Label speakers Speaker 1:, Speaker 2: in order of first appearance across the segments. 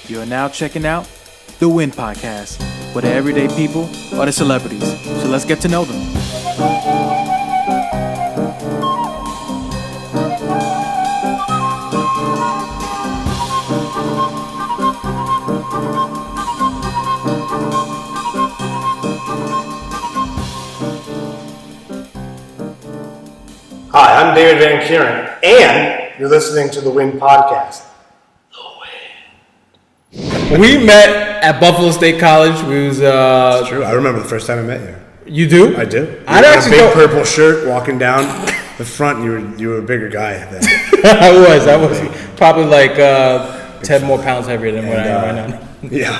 Speaker 1: You are now checking out The Win Podcast, where the everyday people are the celebrities. So let's get to know them.
Speaker 2: Hi, I'm David Van Keuren, and you're listening to the Win Podcast.
Speaker 1: We met at Buffalo State College. We was
Speaker 2: It's true. I remember the first time I met you.
Speaker 1: You do?
Speaker 2: I do.
Speaker 1: I
Speaker 2: had a
Speaker 1: actually
Speaker 2: big purple shirt walking down the front. You were a bigger guy then.
Speaker 1: I was probably like 10 more pounds heavier than what I am right now.
Speaker 2: Yeah.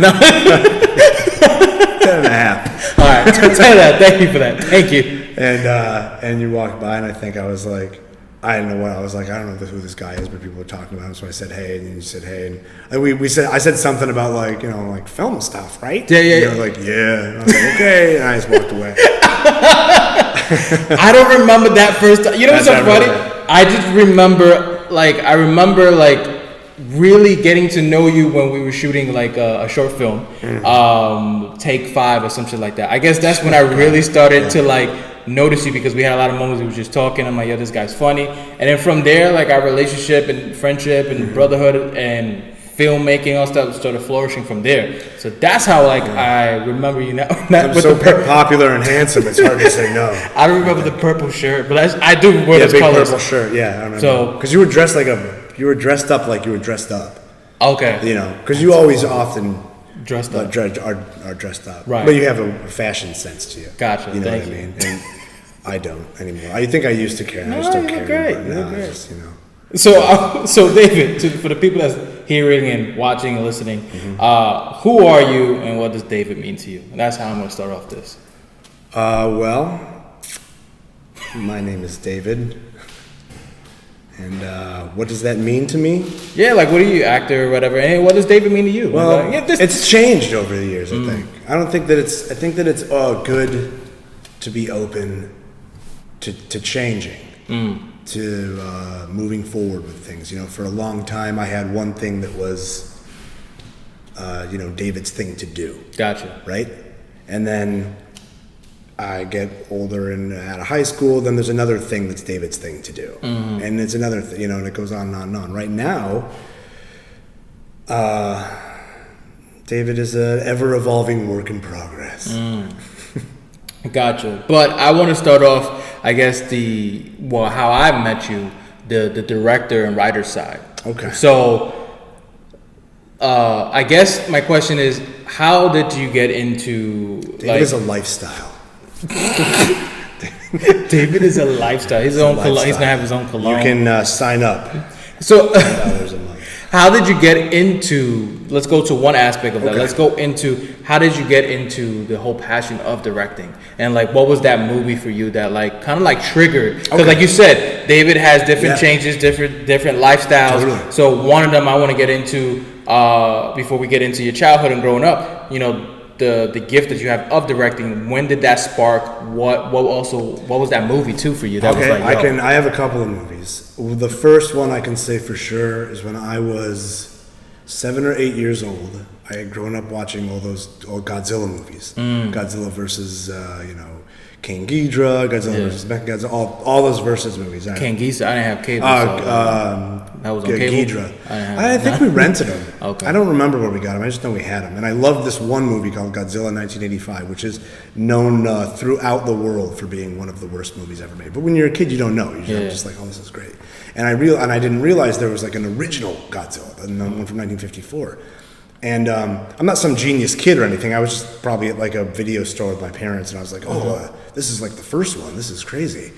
Speaker 2: 10 and a half.
Speaker 1: All right, tell that. Thank you for that. Thank you.
Speaker 2: And you walked by, and I think I was like, I didn't know what I was like. I don't know who this guy is, but people were talking about him, so I said hey, and you said hey, and I said something about like film stuff, right?
Speaker 1: Yeah.
Speaker 2: And you were like, yeah. And I was like, okay, and I just walked away.
Speaker 1: I don't remember that first time. You know what's so funny? I just remember really getting to know you when we were shooting like a short film, Take 5 or some shit like that. I guess that's when I really started to like notice you, because we had a lot of moments we were just talking. I'm like, yo, this guy's funny. And then from there, like our relationship and friendship and brotherhood and filmmaking, all stuff started flourishing from there. So that's how I remember you now.
Speaker 2: I'm so popular and handsome, it's hard to say no.
Speaker 1: I remember the purple shirt, but I do wear those
Speaker 2: big
Speaker 1: colors.
Speaker 2: Purple shirt, yeah, I remember.
Speaker 1: So
Speaker 2: because you were dressed up like you were dressed up.
Speaker 1: Okay.
Speaker 2: You know, because you always often
Speaker 1: dressed up
Speaker 2: are dressed up,
Speaker 1: right?
Speaker 2: But you have a fashion sense to you.
Speaker 1: Gotcha.
Speaker 2: You know
Speaker 1: Thank
Speaker 2: what I
Speaker 1: you.
Speaker 2: mean? And I don't anymore. I think I used to care.
Speaker 1: No,
Speaker 2: I just don't
Speaker 1: you
Speaker 2: care
Speaker 1: look great.
Speaker 2: anymore.
Speaker 1: You look
Speaker 2: No,
Speaker 1: great.
Speaker 2: just,
Speaker 1: So David, for the people that's hearing and watching and listening, who are you and what does David mean to you? And that's how I'm going to start off this.
Speaker 2: Well, my name is David. And what does that mean to me?
Speaker 1: Yeah, like what are you, actor or whatever? And what does David mean to you?
Speaker 2: Well, it's changed over the years, I think. I think that it's good to be open to changing, to moving forward with things. You know, for a long time I had one thing that was, David's thing to do.
Speaker 1: Gotcha.
Speaker 2: Right? And then I get older and out of high school, then there's another thing that's David's thing to do. And it's another thing, and it goes on and on and on. Right now, David is an ever-evolving work in progress.
Speaker 1: Gotcha. But I want to start off, I guess, how I met you, the director and writer side.
Speaker 2: Okay.
Speaker 1: So, I guess my question is, how did you get into...
Speaker 2: David is a lifestyle.
Speaker 1: David is a lifestyle. He's going to have his own cologne.
Speaker 2: You can sign up.
Speaker 1: So,
Speaker 2: $10 a month.
Speaker 1: How did you get into, let's go to one aspect of that.
Speaker 2: Okay.
Speaker 1: Let's go into, how did you get into the whole passion of directing? And what was that movie for you that kind of triggered? Because like you said, David has different changes, different lifestyles.
Speaker 2: Totally.
Speaker 1: So one of them I want to get into, before we get into your childhood and growing up, the gift that you have of directing. When did that spark? What was that movie too for you? That was
Speaker 2: I have a couple of movies. The first one I can say for sure is when I was 7 or 8 years old. I had grown up watching all those Godzilla movies. Godzilla versus King Ghidorah, Godzilla versus Mechagodzilla, all those versus movies.
Speaker 1: King Ghidorah, I didn't have cable. That was on cable?
Speaker 2: Ghidorah. I think we rented them.
Speaker 1: Okay.
Speaker 2: I don't remember where we got them. I just know we had them. And I loved this one movie called Godzilla 1985, which is known throughout the world for being one of the worst movies ever made. But when you're a kid, you don't know. You're just like, oh, this is great. And I didn't realize there was an original Godzilla, the one from 1954. And I'm not some genius kid or anything. I was just probably at a video store with my parents, and I was like, this is the first one. This is crazy.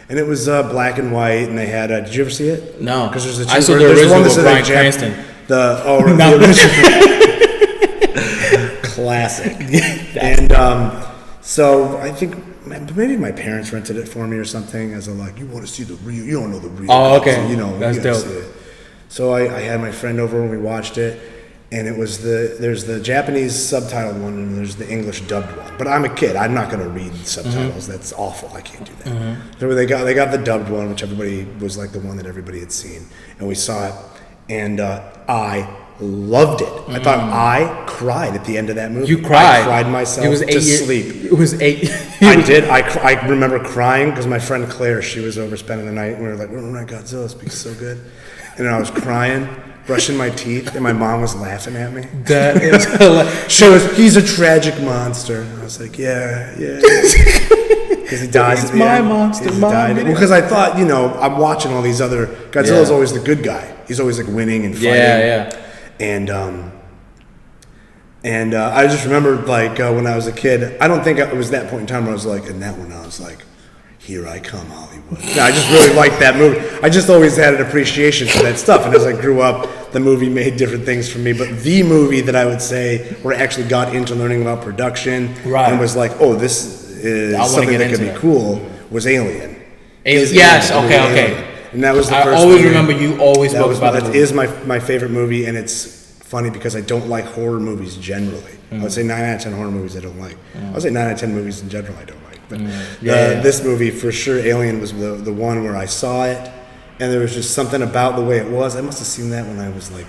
Speaker 2: And it was black and white, and they had, did you ever see it?
Speaker 1: No.
Speaker 2: Because there's
Speaker 1: I saw the original with Bryan Cranston.
Speaker 2: The original. Classic. And so I think maybe my parents rented it for me or something, as you want to see the real, you don't know the real.
Speaker 1: Oh, okay.
Speaker 2: That's
Speaker 1: dope.
Speaker 2: See it. So I had my friend over and we watched it. And it was there's the Japanese subtitled one and there's the English dubbed one. But I'm a kid. I'm not going to read subtitles. That's awful. I can't do that. So they got the dubbed one, which everybody was the one that everybody had seen. And we saw it. And I loved it. I thought I cried at the end of that movie.
Speaker 1: You cried.
Speaker 2: I cried myself
Speaker 1: It was 8
Speaker 2: to
Speaker 1: years,
Speaker 2: sleep.
Speaker 1: It was 8.
Speaker 2: I did. I remember crying because my friend Claire, she was over spending the night, and we were like, "Oh my Godzilla speaks so good," and I was crying, brushing my teeth, and my mom was laughing at me.
Speaker 1: That is hilarious.
Speaker 2: She was, "He's a tragic monster." And I was like, "Yeah." Because he dies.
Speaker 1: He's
Speaker 2: at the
Speaker 1: my
Speaker 2: end.
Speaker 1: monster,
Speaker 2: He
Speaker 1: Mom.
Speaker 2: died. Well, because I thought, I'm watching all these other. Godzilla's always the good guy. He's always like winning and fighting.
Speaker 1: Yeah.
Speaker 2: And I just remember like when I was a kid. I don't think it was that point in time where I was like, in that one I was like, "Here I come, Hollywood." No, I just really liked that movie. I just always had an appreciation for that stuff. And as I grew up, the movie made different things for me. But the movie that I would say where I actually got into learning about production and was like, "Oh, this is something that could be cool," was Alien.
Speaker 1: Yes, okay.
Speaker 2: And that was the
Speaker 1: I
Speaker 2: first
Speaker 1: always
Speaker 2: movie.
Speaker 1: remember you always spoke about
Speaker 2: that.
Speaker 1: that.
Speaker 2: That is my favorite movie, and it's funny because I don't like horror movies generally. I would say 9 out of 10 horror movies I don't like. I would say 9 out of 10 movies in general I don't like. But this movie, for sure, Alien was the one where I saw it, and there was just something about the way it was. I must have seen that when I was like...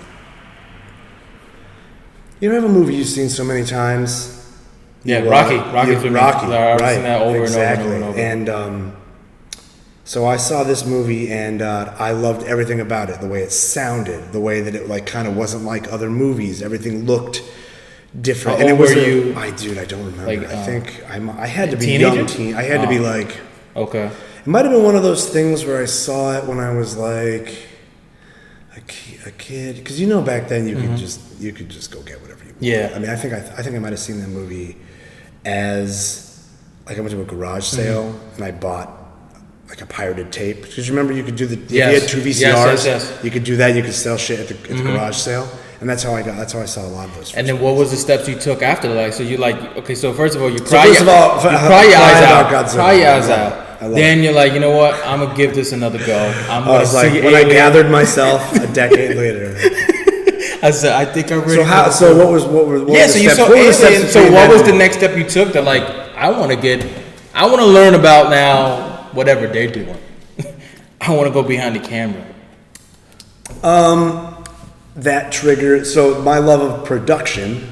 Speaker 2: You ever have a movie you've seen so many times?
Speaker 1: Yeah, Rocky. Rocky,
Speaker 2: right.
Speaker 1: Seen that over
Speaker 2: exactly.
Speaker 1: and over and over.
Speaker 2: And so I saw this movie, and I loved everything about it. The way it sounded, the way that it like kind of wasn't like other movies. Everything looked different.
Speaker 1: How
Speaker 2: and
Speaker 1: old
Speaker 2: it was
Speaker 1: were you?
Speaker 2: I don't remember.
Speaker 1: Like,
Speaker 2: I think I had to be
Speaker 1: teenager?
Speaker 2: young teen. I had to be like...
Speaker 1: Okay.
Speaker 2: It might have been one of those things where I saw it when I was like a kid, because back then you could just go get whatever you want.
Speaker 1: Yeah.
Speaker 2: I mean, I think I might have seen that movie as like I went to a garage sale and I bought like a pirated tape, because you remember you could do the if you had 2 VCRs,
Speaker 1: yes.
Speaker 2: you could do that. You could sell shit at the garage sale, and that's how I saw a lot of those.
Speaker 1: And then what was the steps you took after? Like, so you like, okay, so first of all, you
Speaker 2: cry
Speaker 1: your
Speaker 2: eyes
Speaker 1: out. Then you're like, you know what? I'm gonna give this another go. I'm gonna see
Speaker 2: like when I gathered myself a decade later.
Speaker 1: I said, I think I'm ready.
Speaker 2: So what was
Speaker 1: yeah? So you saw Alien. So what was the next step you took? That like, I want to learn about now whatever they're doing. I want to go behind the camera.
Speaker 2: That triggered. So my love of production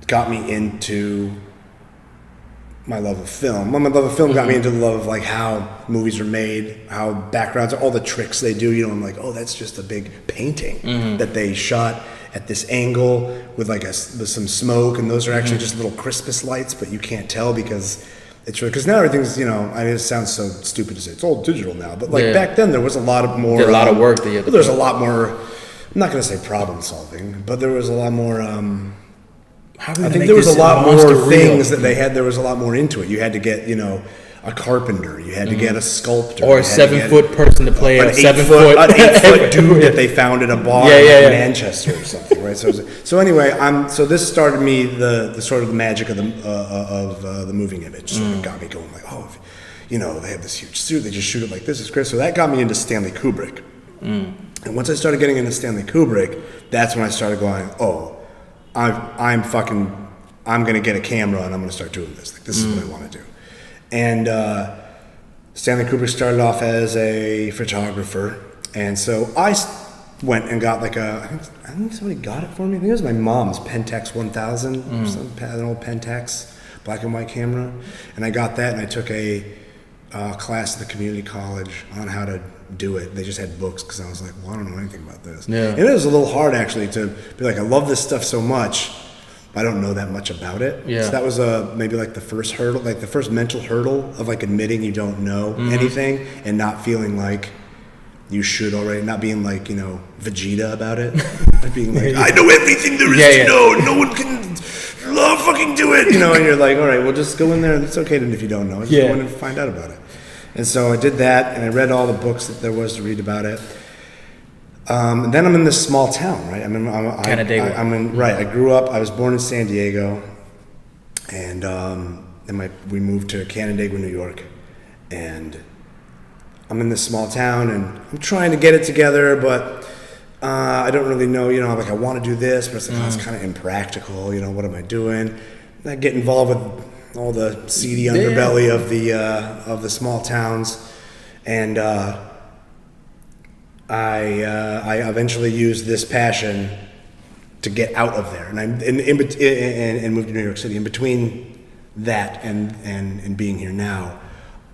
Speaker 2: got me into my love of film. My love of film got me into the love of like how movies are made, how backgrounds, all the tricks they do. I'm like, oh, that's just a big painting that they shot at this angle with like with some smoke, and those are actually just little Christmas lights, but you can't tell because it's because now everything's I mean, it sounds so stupid to say it's all digital now, but like back then there was a lot of more.
Speaker 1: A lot of work that you had to
Speaker 2: there's a lot more. I'm not going to say problem solving, but there was a lot more. I think there was a lot more things that they had. There was a lot more into it. You had to get, a carpenter. You had to get a sculptor.
Speaker 1: Or a 7-foot person to play a 7 foot.
Speaker 2: An 8-foot dude that they found in a bar in Manchester or something, right? So anyway, so this started me the sort of the magic of the moving image. Sort of got me going like, oh, they have this huge suit. They just shoot it like this. It's great. So that got me into Stanley Kubrick. And once I started getting into Stanley Kubrick, that's when I started going, oh, I'm going to get a camera and I'm going to start doing this. Like, this is what I want to do. And Stanley Kubrick started off as a photographer. And so I went and got like I think somebody got it for me. I think it was my mom's Pentax 1000, an old Pentax black and white camera. And I got that, and I took a class at the community college on how to do it. They just had books because I was like, well, I don't know anything about this. Yeah. And it was a little hard actually to be like, I love this stuff so much, but I don't know that much about it. Yeah. So that was maybe like the first hurdle, like the first mental hurdle of like admitting you don't know anything and not feeling like you should already, not being like, Vegeta about it. Being like, I know everything there is to know. No one can fucking do it. And you're like, all right, well, just go in there. It's okay if you don't know. Just go in and find out about it. And so I did that, and I read all the books that there was to read about it. And then I'm in this small town, right? I grew up. I was born in San Diego, and we moved to Canandaigua, New York, and I'm in this small town, and I'm trying to get it together, but I don't really know. Like I want to do this, but it's like it's kind of impractical. What am I doing? I get involved with all the seedy underbelly of the small towns, and I eventually used this passion to get out of there, and and moved to New York City. In between that and being here now,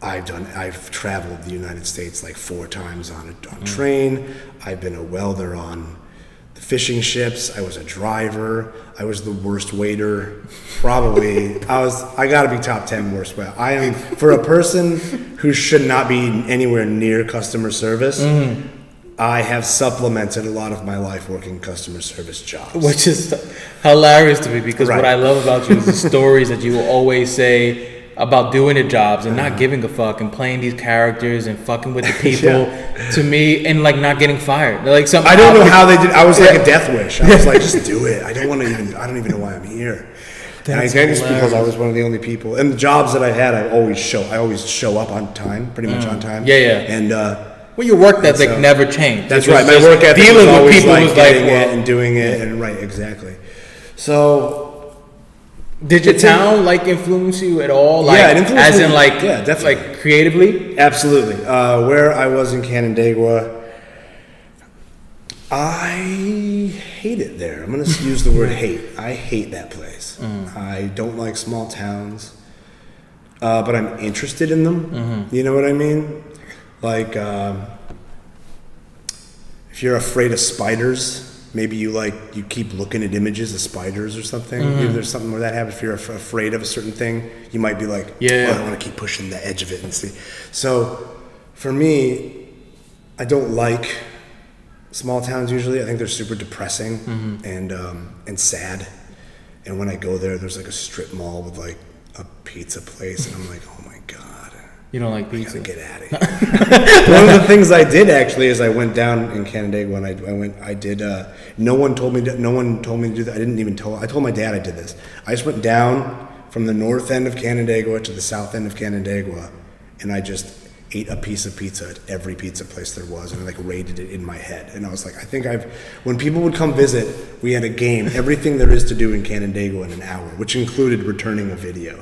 Speaker 2: I've traveled the United States like 4 times on a train. I've been a welder on the fishing ships. I was a driver. I was the worst waiter. Probably I got to be top 10 worst waiter. I am, for a person who should not be anywhere near customer service. I have supplemented a lot of my life working customer service jobs.
Speaker 1: Which is hilarious to me, because what I love about you is the stories that you will always say about doing the jobs and not giving a fuck and playing these characters and fucking with the people to me, and like not getting fired. Like
Speaker 2: I don't know how they did. I was like a death wish. I was like, just do it. I don't even know why I'm here. And I think it's because I was one of the only people. And the jobs that I had, I always show up on time, pretty much on time. And
Speaker 1: well, your work ethic never changed.
Speaker 2: That's right. My work ethic was always like getting it and doing it, and right, exactly. So.
Speaker 1: Did your town like influence you at all? Like,
Speaker 2: it influenced
Speaker 1: as
Speaker 2: me.
Speaker 1: In like,
Speaker 2: definitely.
Speaker 1: Like creatively?
Speaker 2: Absolutely. Where I was in Canandaigua, I hate it there. I'm going to use the word hate. I hate that place. I don't like small towns, but I'm interested in them. You know what I mean? Like, if you're afraid of spiders, maybe you keep looking at images of spiders or something. Maybe there's something where that happens. If you're afraid of a certain thing, you might be like, I want to keep pushing the edge of it and see. So for me, I don't like small towns usually. I think they're super depressing and sad. And when I go there, there's like a strip mall with like a pizza place, and I'm like, oh my God.
Speaker 1: You don't like pizza?
Speaker 2: I gotta get out of here. One of the things I did actually is I went down in Canandaigua and I did. No one told me to do that. I told my dad I did this. I just went down from the north end of Canandaigua to the south end of Canandaigua, and I just ate a piece of pizza at every pizza place there was, and I like rated it in my head. And I was like, when people would come visit, we had a game, everything there is to do in Canandaigua in an hour, which included returning a video.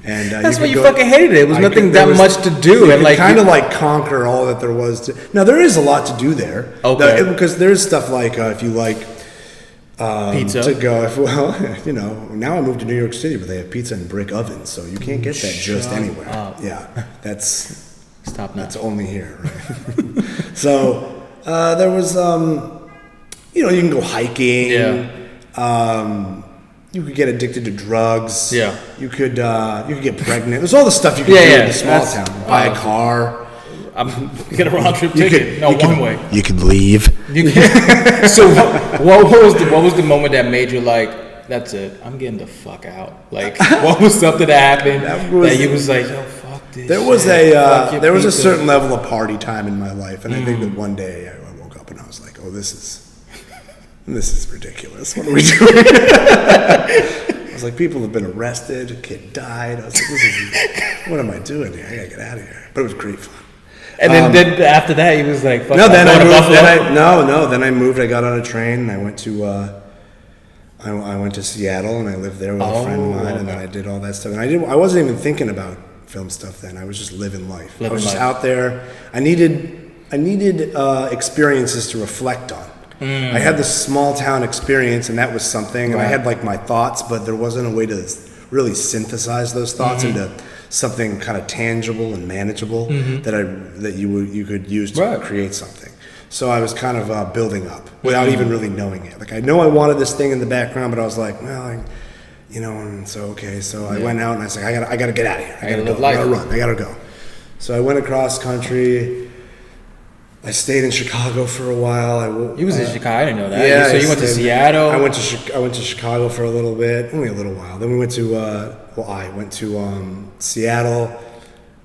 Speaker 2: And
Speaker 1: that's why you fucking hated it. It was nothing that much to do,
Speaker 2: and like kind of like conquer all that there was to. Now there is a lot to do there, because there's stuff like if you like
Speaker 1: pizza
Speaker 2: to go. Now I moved to New York City, but they have pizza in brick ovens, so you can't get that just anywhere. Yeah, that's That's only here, right? So there was, you can go hiking.
Speaker 1: Yeah.
Speaker 2: You could get addicted to drugs.
Speaker 1: Yeah.
Speaker 2: You could get pregnant. There's all the stuff you can do in a small town. Buy a car.
Speaker 1: Get a round trip ticket. One way.
Speaker 2: You could leave.
Speaker 1: So what was the moment that made you like, that's it, I'm getting the fuck out? Like, what was something that happened that you was like, yo, fuck this?
Speaker 2: There was a certain level of party time in my life, and I think that one day I woke up and I was like, oh, this is ridiculous. What are we doing? I was like, people have been arrested. A kid died. I was like, what am I doing here? I gotta get out of here. But it was great fun.
Speaker 1: And then after that, he was like, fuck.
Speaker 2: No, then I moved. Then I moved. I got on a train and I went to I went to Seattle and I lived there with a friend of mine, and then I did all that stuff. And I wasn't even thinking about film stuff then. I was just living life. I was just out there. I needed experiences to reflect on. I had this small town experience, and that was something. And I had like my thoughts, but there wasn't a way to really synthesize those thoughts into something kind of tangible and manageable that you could use to create something. So I was kind of building up without even really knowing it. Like I know I wanted this thing in the background, but I was like, well, and so okay. So I went out and I was like, I gotta get out of here. I gotta run. I gotta go. So I went across country. I stayed in Chicago for a while.
Speaker 1: You was in Chicago. I didn't know that.
Speaker 2: Yeah.
Speaker 1: So you went to Seattle.
Speaker 2: I went to Chicago for a little bit, only a little while. Then we went to I went to Seattle,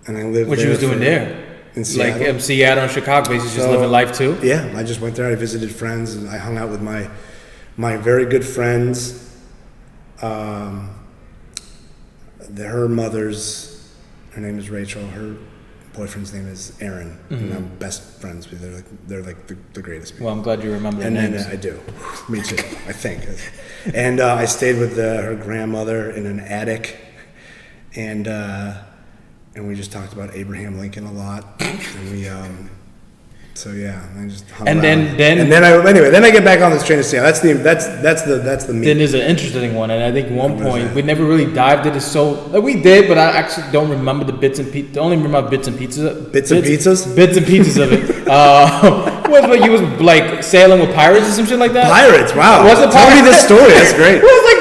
Speaker 2: and I lived.
Speaker 1: What you was doing there?
Speaker 2: In Seattle.
Speaker 1: Like Seattle and Chicago, basically just living life too.
Speaker 2: Yeah, I just went there. I visited friends, and I hung out with my very good friends. Her mother's, her name is Rachel. Her boyfriend's name is Aaron, and I'm best friends with. They're like the greatest people.
Speaker 1: Well, I'm glad you remember their
Speaker 2: names.
Speaker 1: And
Speaker 2: I do. Me too. I think. And I stayed with her grandmother in an attic, and we just talked about Abraham Lincoln a lot, and So yeah, I just hung
Speaker 1: And
Speaker 2: around.
Speaker 1: then
Speaker 2: I get back on this train to Seattle. That's the meat.
Speaker 1: then there's an interesting one, and I think one point we never really dived into. So we did, but I actually don't remember the bits and pieces. Only remember bits and pizzas.
Speaker 2: Bits and pizzas.
Speaker 1: Bits and pieces of it. Was like you was like sailing with pirates or some shit like that.
Speaker 2: Pirates, wow.
Speaker 1: Was it
Speaker 2: Tell me this story. That's great.
Speaker 1: It was like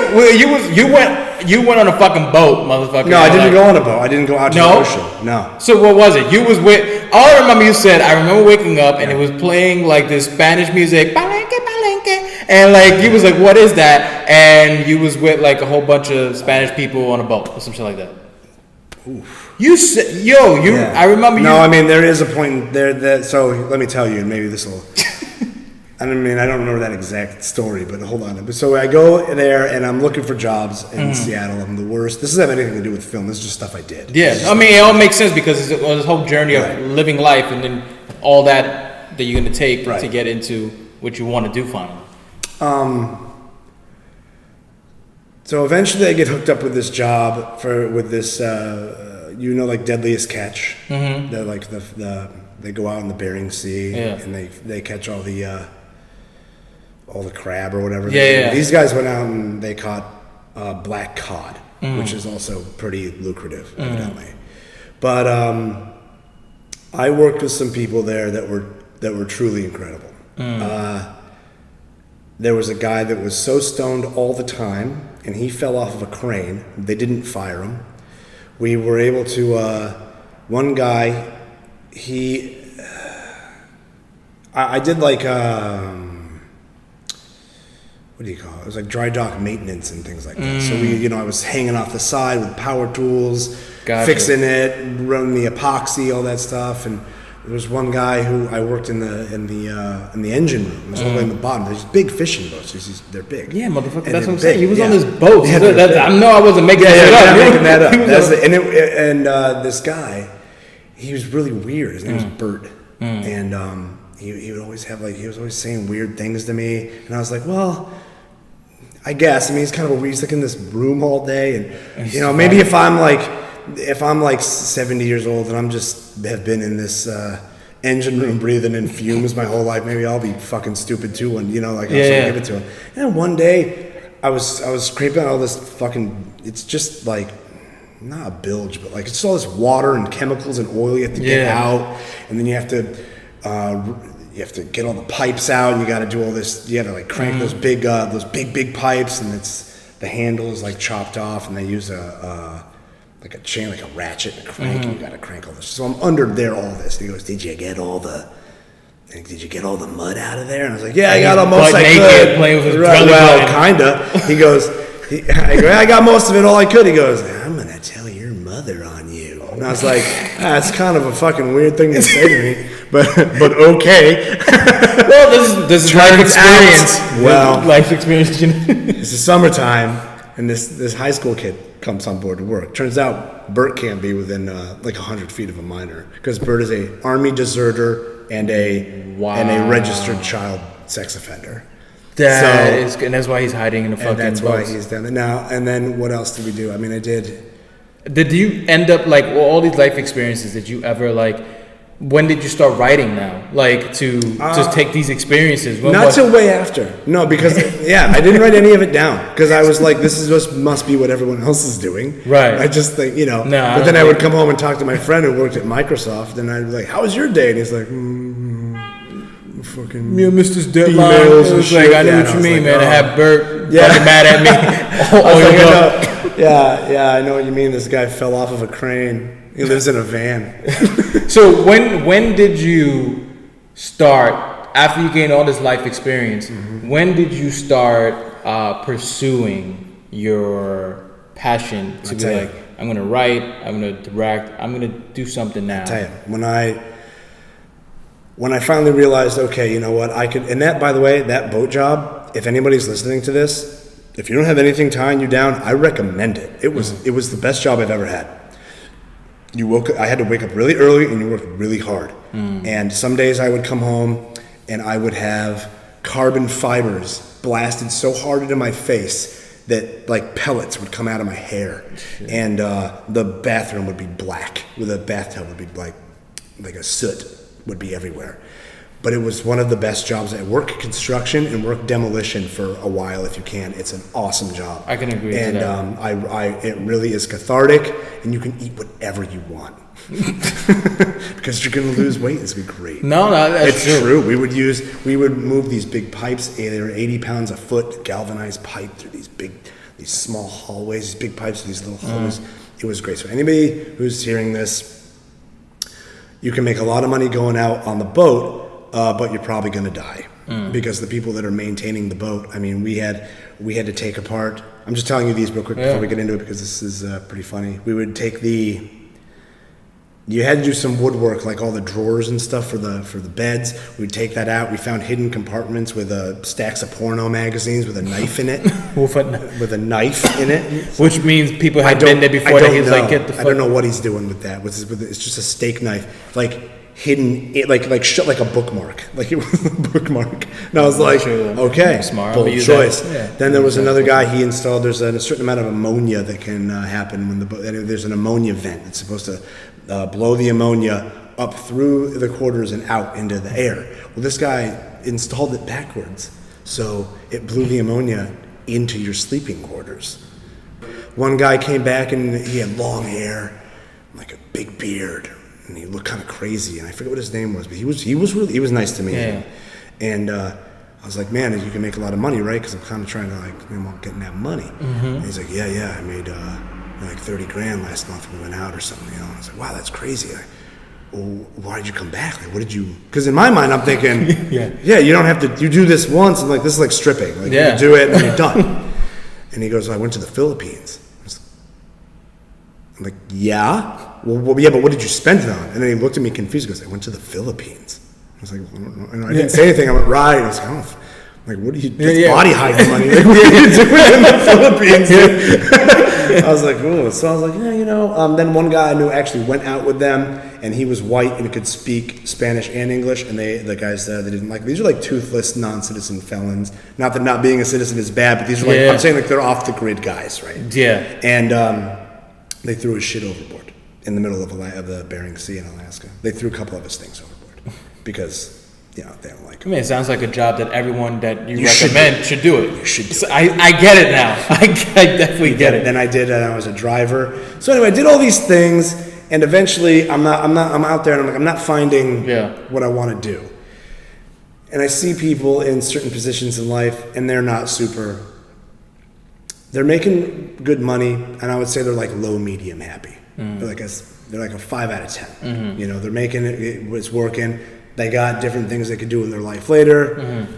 Speaker 1: you went on a fucking boat, motherfucker.
Speaker 2: No, I didn't go on a boat. I didn't go out to the ocean. No.
Speaker 1: So what was it? You was with. All I remember you said. I remember waking up and it was playing like this Spanish music, palenque, palenque, and like you was like, "What is that?" And you was with like a whole bunch of Spanish people on a boat or some shit like that. Oof. You said,
Speaker 2: Yeah.
Speaker 1: I remember.
Speaker 2: No, I mean there is a point there that. So let me tell you, and maybe this will. I don't remember that exact story, but hold on. So I go there and I'm looking for jobs in Seattle. I'm the worst. This doesn't have anything to do with film. This is just stuff I did.
Speaker 1: Yeah, it all makes sense because it's this whole journey of living life and then all that you're going to take to get into what you want to do finally.
Speaker 2: So eventually I get hooked up with this job with this, like Deadliest Catch. Mm-hmm. They're like they go out in the Bering Sea and they catch all the crab or whatever.
Speaker 1: Yeah.
Speaker 2: These guys went out and they caught black cod, which is also pretty lucrative, evidently. But I worked with some people there that were truly incredible. There was a guy that was so stoned all the time, and he fell off of a crane. They didn't fire him. We were able to. One guy, I did like. What do you call it? It was like dry dock maintenance and things like that. So I was hanging off the side with power tools, fixing it, running the epoxy, all that stuff. And there was one guy who I worked in the engine room. It was all the way in the bottom. There's big fishing boats. They're big.
Speaker 1: Yeah, motherfucker.
Speaker 2: And
Speaker 1: that's what I'm saying. He was on this boat.
Speaker 2: Yeah,
Speaker 1: I know I wasn't making it up.
Speaker 2: I'm making that up. This guy, he was really weird. His name was Bert, and he would always have he was always saying weird things to me, and I was like, well, I guess. I mean, he's kind of he's like in this room all day, and maybe if I'm like 70 years old and have been in this engine room breathing in fumes my whole life, maybe I'll be fucking stupid too, and I'll give it to him. And one day I was scraping out all this fucking. It's just like. Not a bilge, but it's all this water and chemicals and oil you have to get out, and then you have to get all the pipes out, and you got to do all this. You got to crank those big pipes, and the handle is chopped off, and they use a chain, a ratchet, and a crank, and you got to crank all this. So I'm under there, all this. And he goes, "Did you get all the mud out of there?" And I was like, "Yeah, I got all most I could."
Speaker 1: Playing with his
Speaker 2: kinda. He goes. I go, I got most of it, all I could. He goes, "I'm gonna tell your mother on you." And I was like, that's kind of a fucking weird thing to say to me, but okay.
Speaker 1: Well, this is life experience.
Speaker 2: Well,
Speaker 1: life experience.
Speaker 2: It's the summertime, and this high school kid comes on board to work. Turns out Bert can't be within 100 feet of a minor because Bert is a army deserter and a registered child sex offender.
Speaker 1: And that's why he's hiding in the fucking.
Speaker 2: And that's why he's down there now. And then what else did we do? I mean, I did.
Speaker 1: Did you end up all these life experiences? Did you ever When did you start writing now? To just take these experiences.
Speaker 2: Not till way after. No, because I didn't write any of it down because I was like, this is must be what everyone else is doing.
Speaker 1: Right.
Speaker 2: I just think But then I would come home and talk to my friend who worked at Microsoft, and I'd be like, "How was your day?" And he's like, fucking
Speaker 1: missed this deadline.
Speaker 2: Emails and shit.
Speaker 1: I know what you mean, man. I had Bert fucking mad at me.
Speaker 2: I know what you mean. This guy fell off of a crane. He lives in a van.
Speaker 1: So when did you start, after you gained all this life experience, when did you start pursuing your passion to be I'm going to write, I'm going to direct, I'm going to do something now?
Speaker 2: I'll tell you, when I finally realized, okay, you know what, I could, and that, by the way, that boat job, if anybody's listening to this, if you don't have anything tying you down, I recommend it. It was the best job I've ever had. I had to wake up really early and you worked really hard. And some days I would come home and I would have carbon fibers blasted so hard into my face that pellets would come out of my hair. Shit. And the bathroom would be black, with a bathtub would be like a soot would be everywhere. but it was one of the best jobs. I work construction and work demolition for a while if you can. It's an awesome job.
Speaker 1: I can agree
Speaker 2: and,
Speaker 1: to that.
Speaker 2: It really is cathartic, and you can eat whatever you want. Because you're going to lose weight. It's going to be great.
Speaker 1: No, that's
Speaker 2: true. We would move these big pipes. They were 80 pounds a foot, galvanized pipe through these small hallways, these big pipes, these little hallways. It was great. So anybody who's hearing this, you can make a lot of money going out on the boat, but you're probably going to die because the people that are maintaining the boat. I mean, we had to take apart. I'm just telling you these real quick before we get into it because this is pretty funny. We would take you had to do some woodwork, like all the drawers and stuff for the beds. We'd take that out. We found hidden compartments with stacks of porno magazines with a knife in it. With a knife in it.
Speaker 1: Which means people had been there before that he's like, get the fuck.
Speaker 2: I don't know what he's doing with that. It's just a steak knife. Like hidden, shut like a bookmark. Like it was a bookmark. And I was like, okay,
Speaker 1: smart.
Speaker 2: Bold choice. Yeah. Then there was another guy he installed. There's a certain amount of ammonia that can happen when there's an ammonia vent that's supposed to blow the ammonia up through the quarters and out into the air. Well, this guy installed it backwards, so it blew the ammonia into your sleeping quarters. One guy came back and he had long hair, like a big beard, and he looked kind of crazy. And I forget what his name was, but he was nice to me.
Speaker 1: Yeah.
Speaker 2: And I was like, man, you can make a lot of money, right? Because I'm kind of trying to getting that money. Mm-hmm. And he's like, yeah, I made like 30 grand last month when we went out or something, And I was like, wow, that's crazy. Well, why did you come back? Like, what did you? Because in my mind, I'm thinking, you don't have to. You do this once, and like this is like stripping. Like you do it and you're done. And he goes, I went to the Philippines. I'm like, yeah. Well, yeah, but what did you spend it on? And then he looked at me confused. He goes, I went to the Philippines. I was like, I don't know. And I didn't say anything. I went, right. And I was like, I don't know. Like, what are you doing? Body hiding money. Like, what are you doing in the Philippines? I was like, ooh. So I was like, then one guy I knew actually went out with them, and he was white and could speak Spanish and English, and the guys they didn't like. These are like toothless non-citizen felons. Not that not being a citizen is bad, but these are like, I'm saying like they're off the grid guys, right?
Speaker 1: Yeah.
Speaker 2: And they threw his shit overboard in the middle of the Bering Sea in Alaska. They threw a couple of his things overboard because they don't like him.
Speaker 1: I mean, it sounds like a job that everyone that you recommend should do it.
Speaker 2: You should do it.
Speaker 1: I get it now. I definitely get it.
Speaker 2: Then I was a driver. So anyway, I did all these things, and eventually I'm out there, and I'm like, I'm not finding what I want to do. And I see people in certain positions in life, and they're not super. They're making good money, and I would say they're like low, medium happy. Mm. They're like a 5 out of 10. Mm-hmm. They're making it's working. They got different things they could do in their life later. Mm-hmm.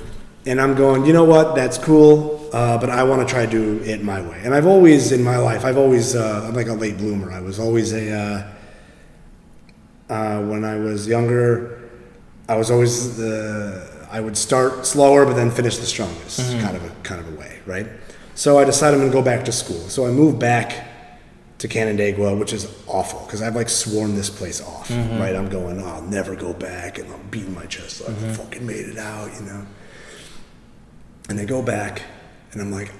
Speaker 2: And I'm going, you know what, that's cool, but I want to try to do it my way. And I've always, in my life, I'm like a late bloomer. I was always when I was younger, I was always I would start slower, but then finish the strongest, kind of a way, right? So I decided I'm going to go back to school. So I moved back to Canandaigua, which is awful because I've like sworn this place off, right? I'm going, I'll never go back, and I'm beating my chest like I fucking made it out, And they go back, and I'm like,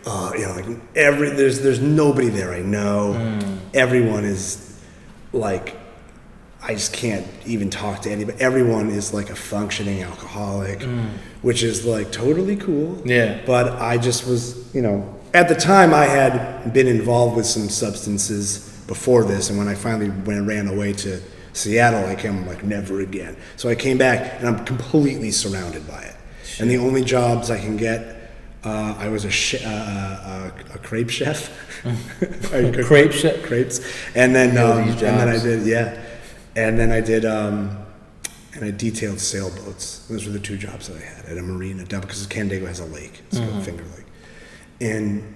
Speaker 2: there's nobody there I know. Everyone is like, I just can't even talk to anybody. Everyone is like a functioning alcoholic, which is like totally cool. Yeah. But I just was, at the time I had been involved with some substances before this, and when I finally ran away to Seattle, I came like never again. So I came back, and I'm completely surrounded by it. Shit. And the only jobs I can get, I was a crepe chef.
Speaker 1: Crepe chef?
Speaker 2: Crepes. And then and I detailed sailboats. Those were the 2 jobs that I had at a marina down because Canandaigua has a lake. It's called Finger Lake. And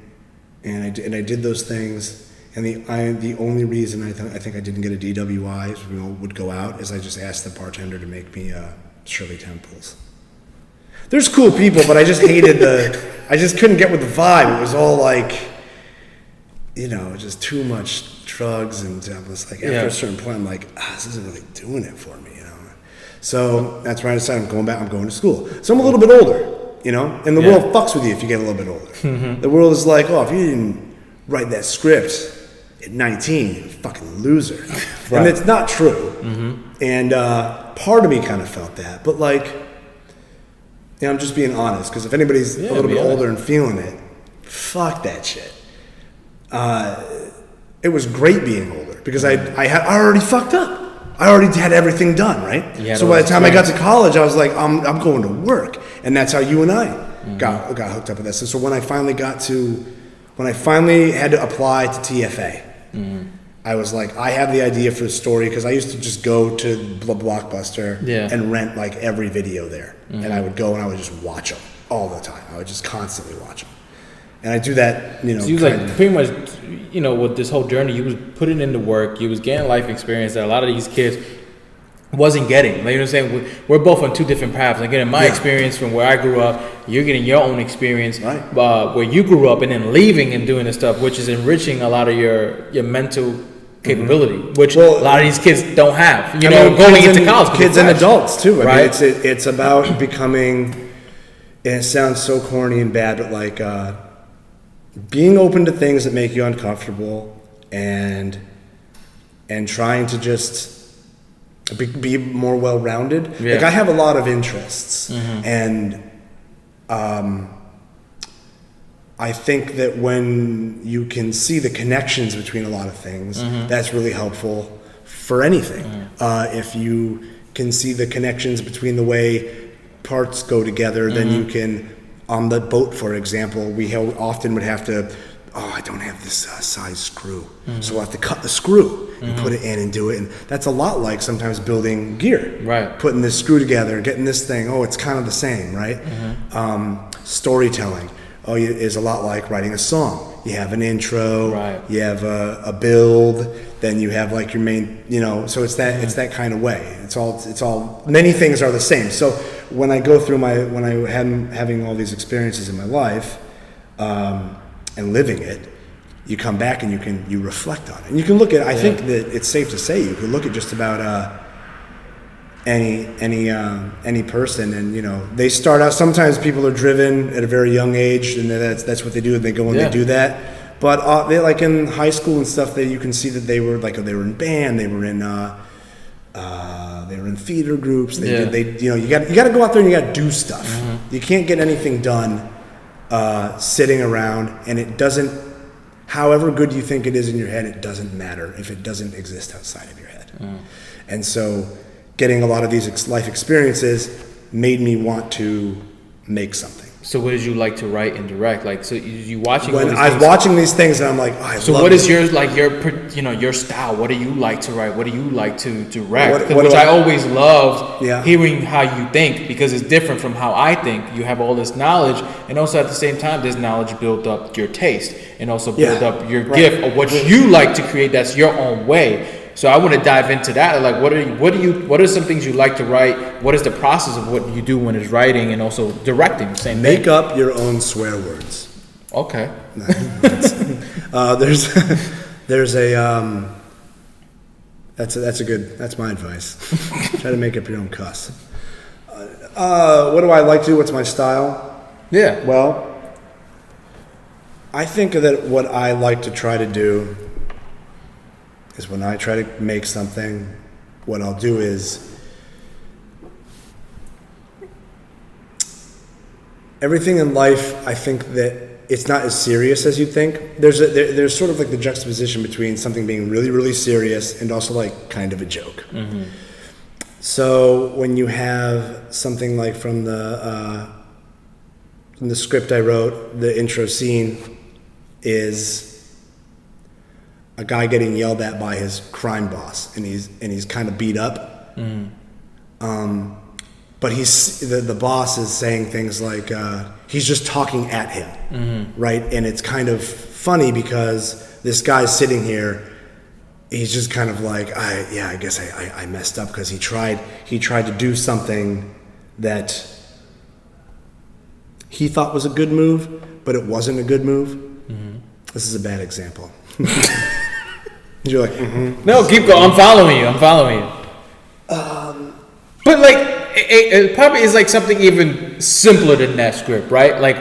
Speaker 2: I did those things, and the only reason I think I didn't get a DWI is would go out is I just asked the bartender to make me Shirley Temples. There's cool people, but I just hated I just couldn't get with the vibe. It was all like, just too much drugs, and I was like, after a certain point, I'm like, this isn't really doing it for me, So that's why I decided I'm going to school. So I'm a little bit older. And the world fucks with you if you get a little bit older. Mm-hmm. The world is like, if you didn't write that script at 19, you're a fucking loser. Right. And it's not true. Mm-hmm. And part of me kind of felt that. But like, Yeah, I'm just being honest, because if anybody's a little bit older and feeling it, fuck that shit. It was great being older because I already fucked up. I already had everything done, right? So by the time I got to college, I was like, I'm going to work, and that's how you and I got hooked up with this. And so when I finally had to apply to TFA, I was like, I have the idea for the story, because I used to just go to Blockbuster and rent like every video there, and I would go and I would just watch them all the time. I would just constantly watch them, and I do that, you know.
Speaker 1: So you was like pretty much, you know, with this whole journey, you was putting into work, you was getting life experience that a lot of these kids wasn't getting. Like, you know what I'm saying? We're both on two different paths. Like, getting my experience from where I grew up, you're getting your own experience where you grew up, and then leaving and doing this stuff, which is enriching a lot of your mental capability, which a lot of these kids don't have. You know, going into college,
Speaker 2: kids and adults too. I mean, it's about becoming. And it sounds so corny and bad, but like being open to things that make you uncomfortable, and trying to just be more well-rounded. Like, I have a lot of interests, and I think that when you can see the connections between a lot of things, that's really helpful for anything. If you can see the connections between the way parts go together, then you can, on the boat, for example, we often would have to, I don't have this size screw, so we'll have to cut the screw and put it in and do it. And that's a lot like sometimes building gear, putting this screw together, getting this thing, it's kind of the same, right? Storytelling is a lot like writing a song. You have an intro, you have a build, then you have like your main, you know, so it's that kind of way. It's all many things are the same. So when I go through when I having all these experiences in my life, and living it, you come back and you reflect on it, and you can look at. I think that it's safe to say you can look at just about any person, and you know, they start out. Sometimes people are driven at a very young age, and that's what they do, and they go and they do that. But they, like in high school and stuff, you can see that they were in band, they were in theater groups. They you know, you got to go out there and you got to do stuff. You can't get anything done sitting around, and it doesn't. However good you think it is in your head, it doesn't matter if it doesn't exist outside of your head. And so, getting a lot of these life experiences made me want to make something.
Speaker 1: So what did you like to write and direct? Like, so you watching?
Speaker 2: When I was watching these things, and I'm like,
Speaker 1: so what is your style? What do you like to write? What do you like to direct? Which I always loved hearing how you think, because it's different from how I think. You have all this knowledge, and also at the same time, this knowledge build up your taste and also build up your gift of what you like to create. That's your own way. So I want to dive into that. Like, what are some things you like to write? What is the process of what you do when it's writing and also directing? Same thing.
Speaker 2: Make up your own swear words.
Speaker 1: Okay.
Speaker 2: There's a that's my advice. Try to make up your own cuss. What do I like to do? What's my style?
Speaker 1: Yeah.
Speaker 2: Well, I think that what I like to try to do is, when I try to make something, what I'll do is, everything in life, I think that it's not as serious as you think. There's sort of like the juxtaposition between something being really, really serious and also like kind of a joke. So when you have something like from the script I wrote, the intro scene is a guy getting yelled at by his crime boss, and he's kind of beat up. But the boss is saying things like he's just talking at him, right? And it's kind of funny because this guy's sitting here, he's just kind of like, I guess I messed up, because he tried to do something that he thought was a good move, but it wasn't a good move. This is a bad example. You're like,
Speaker 1: No, keep going. I'm following you. But like, it probably is like something even simpler than that script, right? Like,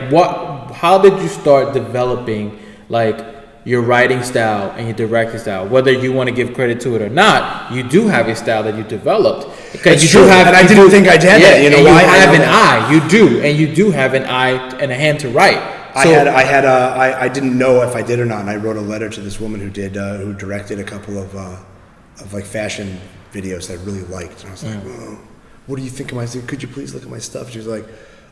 Speaker 1: how did you start developing like your writing style and your directing style? Whether you want to give credit to it or not, you do have a style that you developed. Because
Speaker 2: It's true, and I didn't think I had that. You know
Speaker 1: and
Speaker 2: why?
Speaker 1: you
Speaker 2: I
Speaker 1: have
Speaker 2: know
Speaker 1: an
Speaker 2: that.
Speaker 1: eye. You do have an eye and a hand to write.
Speaker 2: I didn't know if I did or not, and I wrote a letter to this woman who directed a couple of like fashion videos that I really liked, and I was like, oh, what do you think of my? I said, could you please look at my stuff? She was like,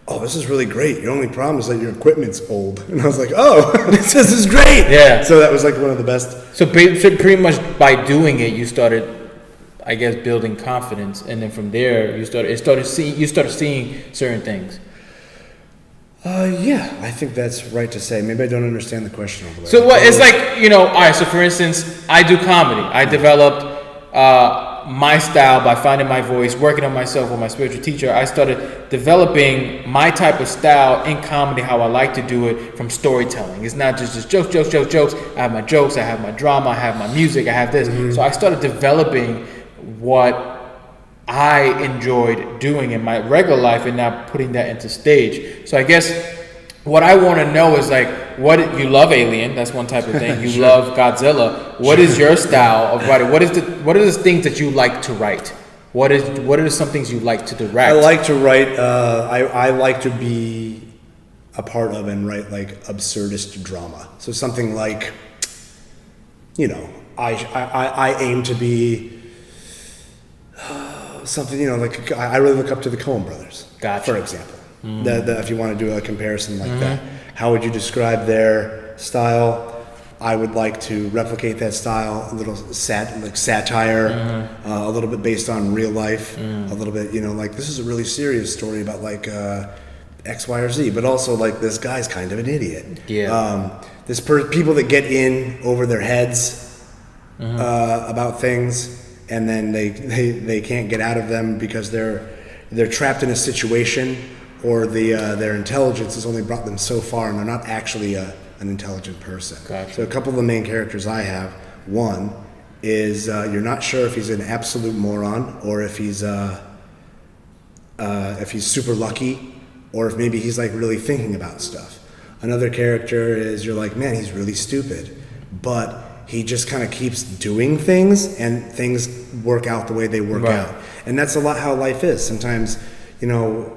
Speaker 2: oh, this is really great. Your only problem is that your equipment's old, and I was like, oh, this is great.
Speaker 1: Yeah.
Speaker 2: So that was like one of the best.
Speaker 1: So pretty much by doing it, you started, I guess, building confidence, and then from there, you started seeing certain things.
Speaker 2: Yeah, I think that's right to say. Maybe I don't understand the question over there.
Speaker 1: So what it's like, you know, all right. So for instance, I do comedy. I developed my style by finding my voice, working on myself with my spiritual teacher. I started developing my type of style in comedy, how I like to do it from storytelling. It's not just jokes. I have my jokes, I have my drama, I have my music, I have this. So I started developing what I enjoyed doing in my regular life and now putting that into stage. So I guess what I want to know is like, what you love Alien? That's one type of thing. You love Godzilla. What is your style of writing? What are the things that you like to write? What are some things you like to direct?
Speaker 2: I like to write. I like to be a part of and write like absurdist drama. So something like, you know, I aim to be. Something, you know, like I really look up to the Keuren brothers,
Speaker 1: Gotcha.
Speaker 2: for example. If you want to do a comparison like that, how would you describe their style? I would like to replicate that style, a little satire, a little bit based on real life, a little bit, you know, like this is a really serious story about like X, Y, or Z, but also like this guy's kind of an idiot.
Speaker 1: Yeah.
Speaker 2: People that get in over their heads about things. And then they can't get out of them because they're trapped in a situation, or their intelligence has only brought them so far, and they're not actually an intelligent person.
Speaker 1: Gotcha.
Speaker 2: So a couple of the main characters I have, one is you're not sure if he's an absolute moron or if he's super lucky, or if maybe he's like really thinking about stuff. Another character is you're like, man, he's really stupid, but he just kind of keeps doing things, and things work out the way they work out. And that's a lot how life is. Sometimes, you know,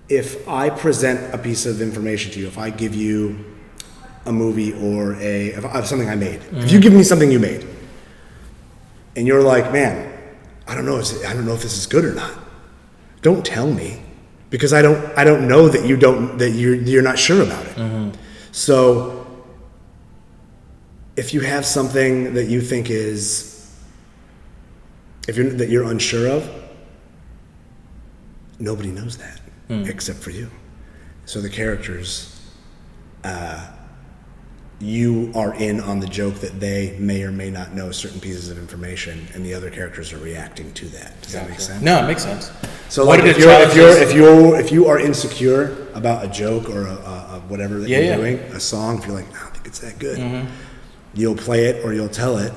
Speaker 2: if I present a piece of information to you, if I give you a movie or of something I made, if you give me something you made, and you're like, man, I don't know if this is good or not. Don't tell me, because I don't know that you're not sure about it. So if you have something that you think that you're unsure of, nobody knows that except for you. So the characters, you are in on the joke that they may or may not know certain pieces of information, and the other characters are reacting to that. Does that make sense?
Speaker 1: No, it makes sense.
Speaker 2: So like if you are insecure about a joke or a whatever that you're doing, a song, if you're like, I don't think it's that good. You'll play it or you'll tell it,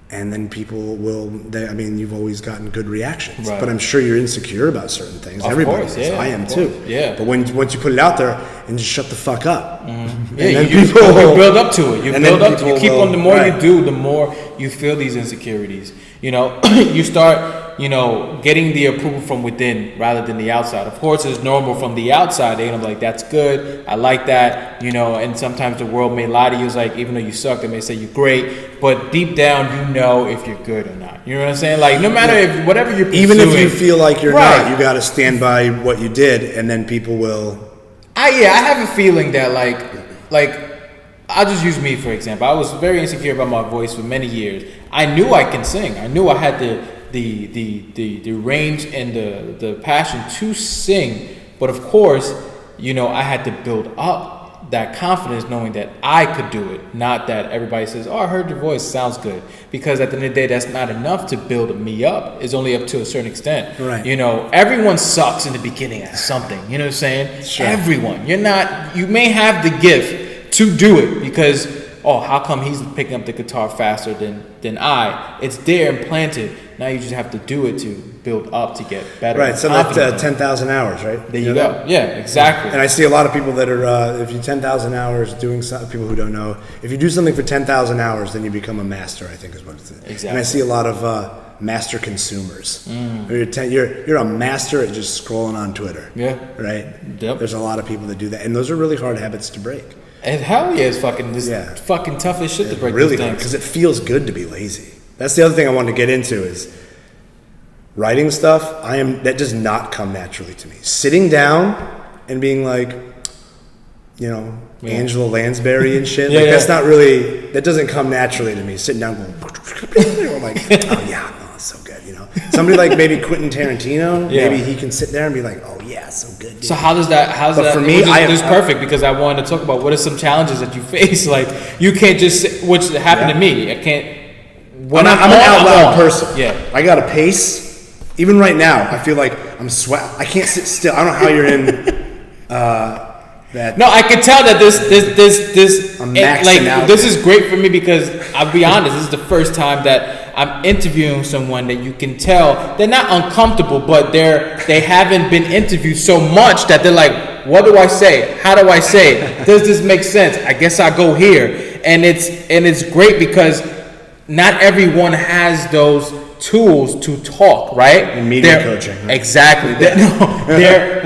Speaker 2: and then people will. You've always gotten good reactions. Right. But I'm sure you're insecure about certain things. Everybody is. I am too. Yeah. But once you put it out there and just shut the fuck up,
Speaker 1: and then you build up to it. You build up to it. You keep on. The more you do, the more you feel these insecurities. You know, you start, you know, getting the approval from within rather than the outside. Of course, it's normal from the outside. They're gonna be like, that's good. I like that. You know, and sometimes the world may lie to you. It's like, even though you suck, they may say you're great. But deep down, you know if you're good or not. You know what I'm saying? Like, no matter if, whatever you're pursuing.
Speaker 2: Even if you feel like you're not, you got to stand by what you did, and then people will.
Speaker 1: I have a feeling that like. I'll just use me for example. I was very insecure about my voice for many years. I knew I can sing. I knew I had the range and the passion to sing. But of course, you know, I had to build up that confidence knowing that I could do it. Not that everybody says, oh, I heard your voice, sounds good. Because at the end of the day, that's not enough to build me up. It's only up to a certain extent.
Speaker 2: Right.
Speaker 1: You know, everyone sucks in the beginning at something. You know what I'm saying? Sure. Everyone. You may have the gift to do it because, oh, how come he's picking up the guitar faster than I? It's there implanted. Now you just have to do it to build up to get better.
Speaker 2: Right, so that's 10,000 hours, right?
Speaker 1: There you go. Yeah, exactly.
Speaker 2: And I see a lot of people that are, if you 10,000 hours doing something, people who don't know, if you do something for 10,000 hours, then you become a master, I think is what it's.
Speaker 1: Exactly.
Speaker 2: And I see a lot of master consumers. You're a master at just scrolling on Twitter.
Speaker 1: Yeah.
Speaker 2: Right?
Speaker 1: Yep.
Speaker 2: There's a lot of people that do that. And those are really hard habits to break.
Speaker 1: And hell yeah, it's fucking fucking tough as shit to break
Speaker 2: really
Speaker 1: these things.
Speaker 2: Because it feels good to be lazy. That's the other thing I wanted to get into is writing stuff. That does not come naturally to me. Sitting down and being like, Angela Lansbury and shit. That's not really. That doesn't come naturally to me. Sitting down, going, like, oh yeah, it's so good. Somebody like maybe Quentin Tarantino. Maybe he can sit there and be like, oh yeah, so good. Dude.
Speaker 1: So how does that? But
Speaker 2: for me,
Speaker 1: it's perfect because I wanted to talk about what are some challenges that you face. Like you can't just sit, which happened to me. I can't.
Speaker 2: I'm an out loud person.
Speaker 1: Yeah,
Speaker 2: I got a pace. Even right now, I feel like I'm sweat. I can't sit still. I don't know how you're in. That.
Speaker 1: No, I can tell that this
Speaker 2: I'm maxing out.
Speaker 1: This is great for me because I'll be honest, this is the first time that I'm interviewing someone that you can tell they're not uncomfortable, but they haven't been interviewed so much that they're like, what do I say? How do I say it? Does this make sense? I guess I'll go here. And it's great because not everyone has those tools to talk, right?
Speaker 2: And media coaching. Right?
Speaker 1: Exactly.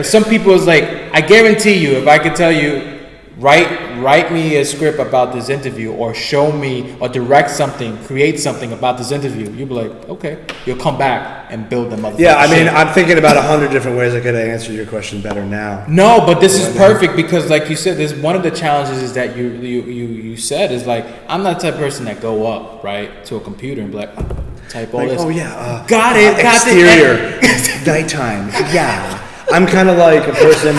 Speaker 1: Some people is like, I guarantee you, if I could tell you, write me a script about this interview or show me or direct something, create something about this interview, you'll be like, okay. You'll come back and build them up.
Speaker 2: Yeah, I mean, I'm thinking about 100 different ways I could answer your question better now.
Speaker 1: No, but this is perfect because like you said, there's one of the challenges is that you said is like, I'm not the type of person that go up, right, to a computer and be like, type all this.
Speaker 2: Oh yeah,
Speaker 1: got it.
Speaker 2: Exterior, nighttime. Yeah, I'm kind of like a person.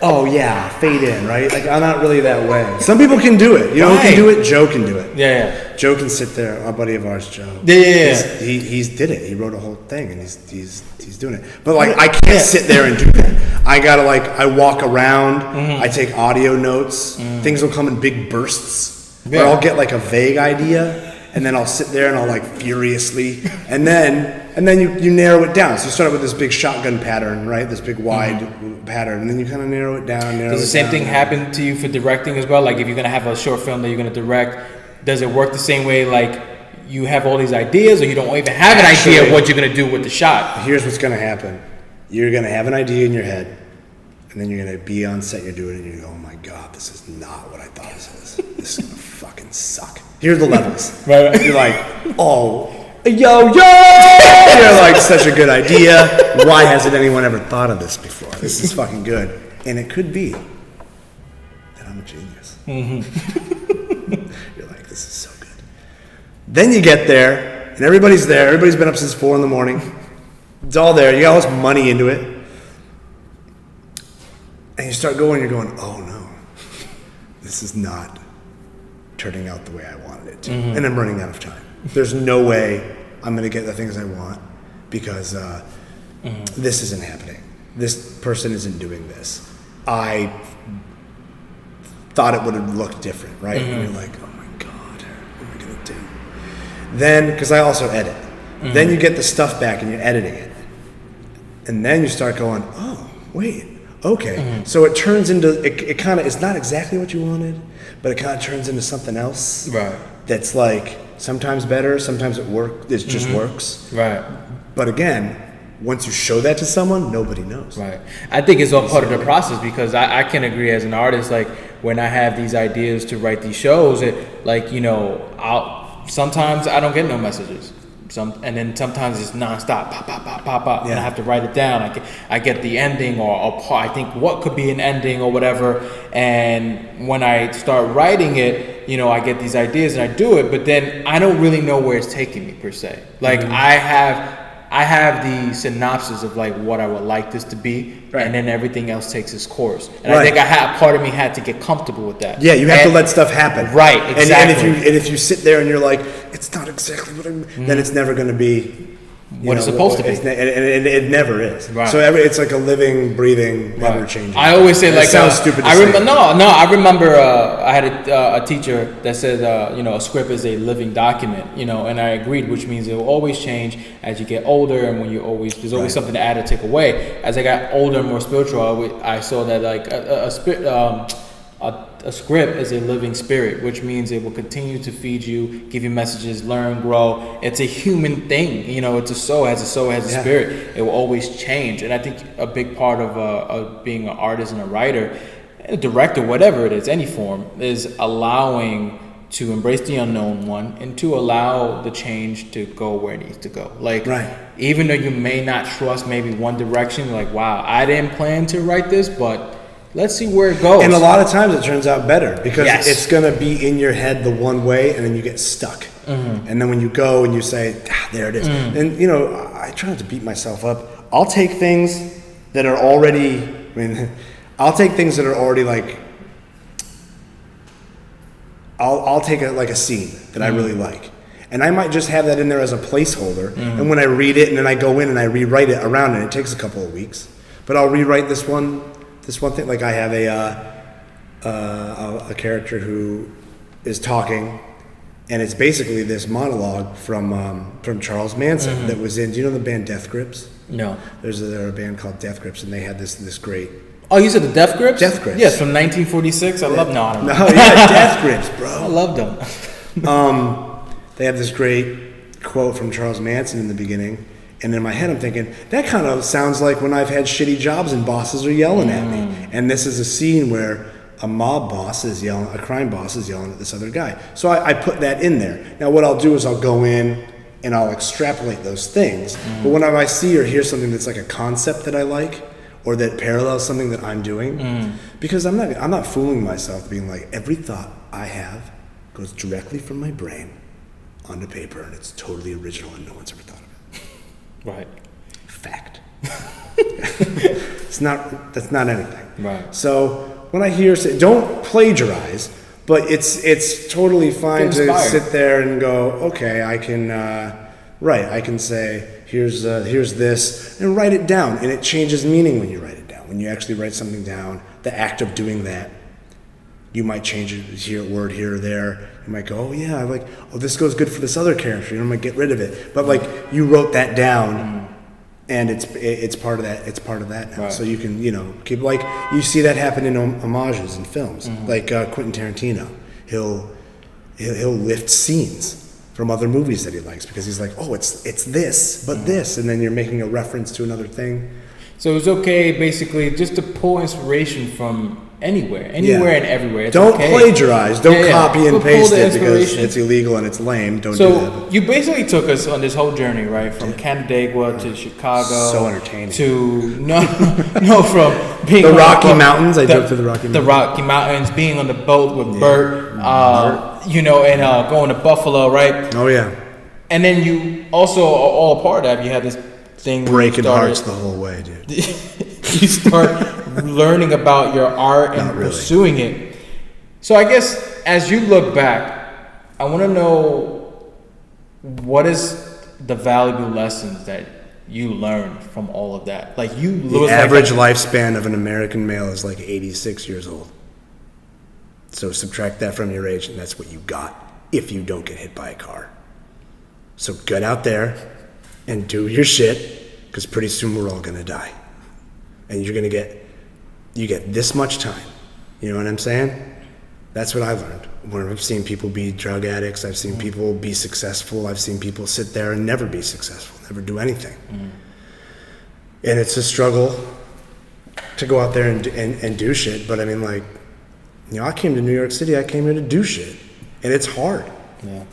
Speaker 2: Oh yeah, fade in, right? Like I'm not really that way. Some people can do it. You know who can do it? Joe can do it.
Speaker 1: Yeah.
Speaker 2: Joe can sit there. Our buddy of ours, Joe.
Speaker 1: Yeah.
Speaker 2: He's did it. He wrote a whole thing, and he's doing it. But like I can't sit there and do that. I gotta I walk around. I take audio notes. Things will come in big bursts. Or I'll get like a vague idea, and then I'll sit there and I'll like furiously, and then you narrow it down. So you start with this big shotgun pattern, right? This big wide pattern, and then you kind of narrow it down.
Speaker 1: Does the same thing happen to you for directing as well? Like if you're gonna have a short film that you're gonna direct, does it work the same way? Like you have all these ideas, or you don't even have an idea of what you're gonna do with the shot? Here's
Speaker 2: what's gonna happen: you're gonna have an idea in your head, and then you're gonna be on set. You're doing it, and you go, "Oh my god, this is not what I thought this was. This is gonna fucking suck." Here's the levels. Right. You're like, "Oh." Yo, you're like such a good idea. Why hasn't anyone ever thought of this before? This is fucking good. And it could be that I'm a genius. You're like, this is so good. Then you get there, and everybody's there. Everybody's been up since 4 a.m. It's all there. You got all this money into it. And you start going, you're going, oh no, this is not turning out the way I wanted it to. And I'm running out of time. There's no way I'm going to get the things I want because this isn't happening. This person isn't doing this. I thought it would have looked different, right? And you're like, oh my God, what am I going to do? Then, because I also edit, then you get the stuff back and you're editing it. And then you start going, oh, wait, okay. So it turns into, it kind of, it's not exactly what you wanted, but it kind of turns into something else.
Speaker 1: Right.
Speaker 2: That's like, sometimes better, sometimes it just works.
Speaker 1: Right.
Speaker 2: But again, once you show that to someone, nobody knows.
Speaker 1: Right. I think it's all part of the process because I can agree as an artist, like when I have these ideas to write these shows, sometimes I don't get no messages. And then sometimes it's nonstop, pop, pop, pop, pop, pop, and I have to write it down. I get the ending or a part. I think what could be an ending or whatever. And when I start writing it, I get these ideas and I do it, but then I don't really know where it's taking me per se. Like I have the synopsis of like what I would like this to be, and then everything else takes its course. And I think part of me had to get comfortable with that.
Speaker 2: Yeah, you have to let stuff happen.
Speaker 1: Right, exactly.
Speaker 2: And if you sit there and you're like, it's not exactly what I mean, then it's never going to be
Speaker 1: what it's supposed to be.
Speaker 2: And it never is.
Speaker 1: Right.
Speaker 2: So it's like a living, breathing, never changing.
Speaker 1: I always say, like,
Speaker 2: sounds stupid to
Speaker 1: I
Speaker 2: say.
Speaker 1: I remember I had a teacher that said, a script is a living document, and I agreed, which means it will always change as you get older, and when there's always something to add or take away. As I got older and more spiritual, I saw that like a script is a living spirit, which means it will continue to feed you, give you messages, learn, grow. It's a human thing, it's a soul, has a spirit. It will always change. And I think a big part of being an artist and a writer, a director, whatever it is, any form, is allowing to embrace the unknown one and to allow the change to go where it needs to go. Like, even though you may not trust maybe one direction, like, wow, I didn't plan to write this, but let's see where it goes.
Speaker 2: And a lot of times it turns out better because it's going to be in your head the one way and then you get stuck. Mm-hmm. And then when you go and you say, there it is. And, I try not to beat myself up. I'll take things that are already, like, I'll take a scene that I really like. And I might just have that in there as a placeholder. Mm-hmm. And when I read it and then I go in and I rewrite it around it takes a couple of weeks. But I'll rewrite this one thing. Like I have a character who is talking, and it's basically this monologue from Charles Manson that was in. Do you know the band Death Grips?
Speaker 1: No.
Speaker 2: There's a band called Death Grips, and they had this great.
Speaker 1: Oh, you said the Death Grips?
Speaker 2: Death Grips.
Speaker 1: Yes, from 1946. I love. No, I don't know.
Speaker 2: No, yeah, Death Grips, bro.
Speaker 1: I loved them.
Speaker 2: They have this great quote from Charles Manson in the beginning. And in my head, I'm thinking, that kind of sounds like when I've had shitty jobs and bosses are yelling at me. And this is a scene where a mob boss is yelling, a crime boss is yelling at this other guy. So I put that in there. Now, what I'll do is I'll go in and I'll extrapolate those things. But whenever I see or hear something that's like a concept that I like or that parallels something that I'm doing, because I'm not fooling myself being like, every thought I have goes directly from my brain onto paper and it's totally original and no one's ever thought of it.
Speaker 1: Right.
Speaker 2: Fact. That's not anything.
Speaker 1: Right.
Speaker 2: So when I hear don't plagiarize, but it's totally fine to sit there and go, okay, I can say here's this and write it down, and it changes meaning when you write it down. When you actually write something down, the act of doing that, you might change it, word here or there. You might go, this goes good for this other character. I might get rid of it. But like you wrote that down, and it's part of that. It's part of that now. Right. So you can keep like you see that happen in homages in films, like Quentin Tarantino. He'll lift scenes from other movies that he likes because he's like, it's this, but this, and then you're making a reference to another thing.
Speaker 1: So it's okay, basically, just to pull inspiration from anywhere and everywhere. It's
Speaker 2: don't
Speaker 1: okay.
Speaker 2: plagiarize. Don't copy and paste it because it's illegal and it's lame. Don't do that.
Speaker 1: So you basically took us on this whole journey, right? From Canandaigua to Chicago.
Speaker 2: So entertaining.
Speaker 1: From being
Speaker 2: the Rocky Mountains. I drove through the Rocky Mountains.
Speaker 1: The Rocky Mountains, being on the boat with Bert, and going to Buffalo, right?
Speaker 2: Oh yeah.
Speaker 1: And then you also are all a part of. You had this thing
Speaker 2: breaking hearts the whole way, dude.
Speaker 1: You start learning about your art and pursuing it. So I guess as you look back, I want to know what is the valuable lessons that you learned from all of that. Like the
Speaker 2: average lifespan of an American male is like 86 years old. So subtract that from your age, and that's what you got if you don't get hit by a car. So get out there and do your shit, because pretty soon we're all gonna die. And you get this much time. You know what I'm saying? That's what I've learned. When I've seen people be drug addicts, I've seen people be successful, I've seen people sit there and never be successful, never do anything. And it's a struggle to go out there and do shit. But I mean, like, I came to New York City, I came here to do shit. And it's hard.
Speaker 1: Yeah.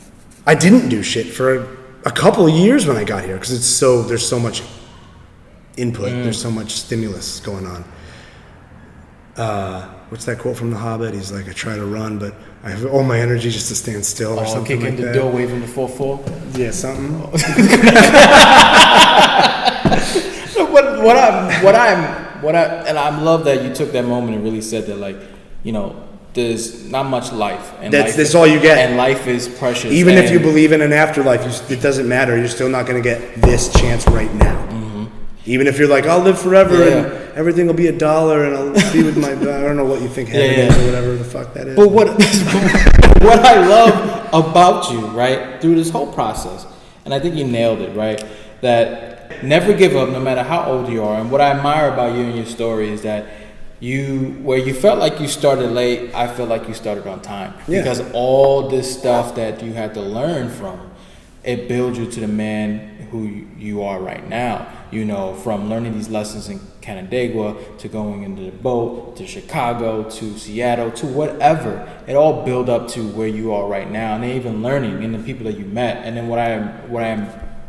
Speaker 2: I didn't do shit for a couple of years when I got here, because there's so much input, there's so much stimulus going on. What's that quote from The Hobbit? He's like, I try to run, but I have all my energy just to stand still, or something like that.
Speaker 1: Kicking the door, waving the 4-4.
Speaker 2: Yeah, something.
Speaker 1: And I love that you took that moment and really said that, like, there's not much life. And
Speaker 2: that's all you get.
Speaker 1: And life is precious.
Speaker 2: Even if you believe in an afterlife, it doesn't matter. You're still not going to get this chance right now. Mm-hmm. Even if you're like, I'll live forever and everything will be $1 and I'll be with my, I don't know what you think heaven is or whatever the fuck that is.
Speaker 1: But what I love about you, right, through this whole process, and I think you nailed it, right, that never give up no matter how old you are. And what I admire about you and your story is that where you felt like you started late, I feel like you started on time. Yeah. Because all this stuff that you had to learn from, it builds you to the man who you are right now. You know, from learning these lessons in Canandaigua to going into the boat to Chicago to Seattle to whatever, it all built up to where you are right now. And then even learning and the people that you met. And then what I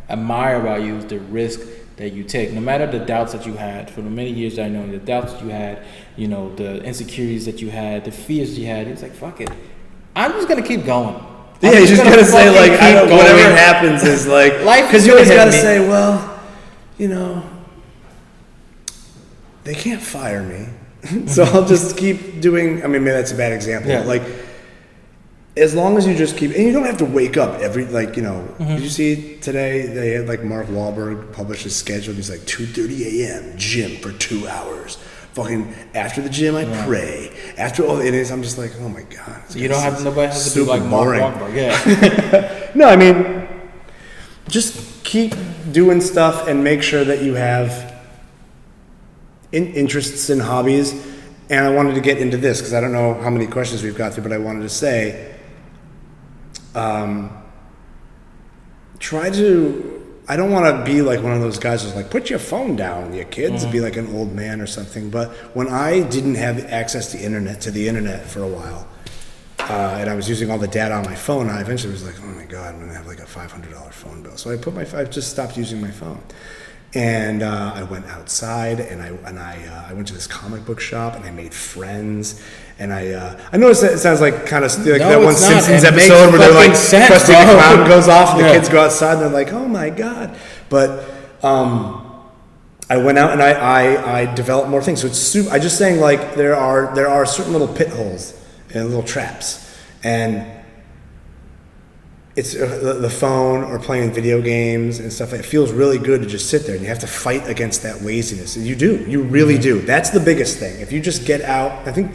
Speaker 1: admire about you is the risk that you take, no matter the doubts that you had for the many years that I know, the doubts that you had, you know, the insecurities that you had, the fears you had. It's like, fuck it, I'm just gonna keep going.
Speaker 2: Yeah, you just gotta say like, whatever happens is like,
Speaker 1: life.
Speaker 2: Because you always gotta say, well, you know, they can't fire me, so I'll just keep doing. I mean, maybe that's a bad example. Yeah. But like, as long as you just keep, and you don't have to wake up every, like, you know, did you see today they had like Mark Wahlberg publish his schedule? He's like 2:30 a.m. gym for 2 hours. Fucking after the gym, I pray. After all it is, I'm just like, oh my god.
Speaker 1: So you don't have nobody has to be like Mark Wahlberg. Yeah.
Speaker 2: No, I mean, just keep doing stuff and make sure that you have interests and hobbies. And I wanted to get into this because I don't know how many questions we've got through, but I wanted to say. I don't want to be like one of those guys who's like, put your phone down, you kids, and be like an old man or something. But when I didn't have access to the internet for a while, and I was using all the data on my phone, I eventually was like, oh my God, I'm going to have like a $500 phone bill. So I just stopped using my phone. And I went outside and I went to this comic book shop and I made friends. And I noticed that it sounds like kind of like that one Simpsons episode where they're like, Krusty the Clown goes off and the kids go outside and they're like, oh my God. But I went out and I developed more things. So it's I just saying like there are certain little pit holes and little traps. And it's the phone or playing video games and stuff. It feels really good to just sit there and you have to fight against that laziness. And you really do. That's the biggest thing. If you just get out, I think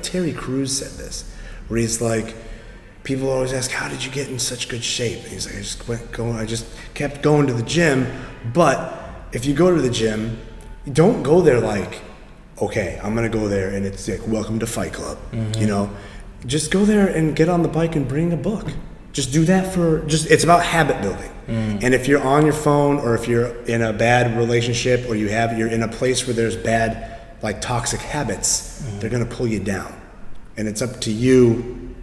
Speaker 2: Terry Crews said this, where he's like, people always ask, how did you get in such good shape? And he's like, I just kept going to the gym. But if you go to the gym, don't go there like, okay, I'm going to go there and it's like, welcome to Fight Club. Mm-hmm. You know, just go there and get on the bike and bring a book. Just do that it's about habit building. And if you're on your phone or if you're in a bad relationship or you're in a place where there's bad, like toxic habits, they're going to pull you down. And it's up to you,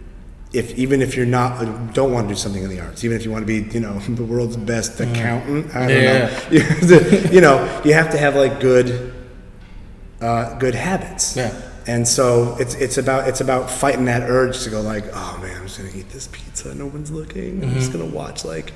Speaker 2: even if you're don't want to do something in the arts, even if you want to be, you know, the world's best accountant, I don't know. You know, you have to have like good habits. Yeah. And so it's about fighting that urge to go like, oh man, I'm just gonna eat this pizza. No one's looking. I'm just gonna watch like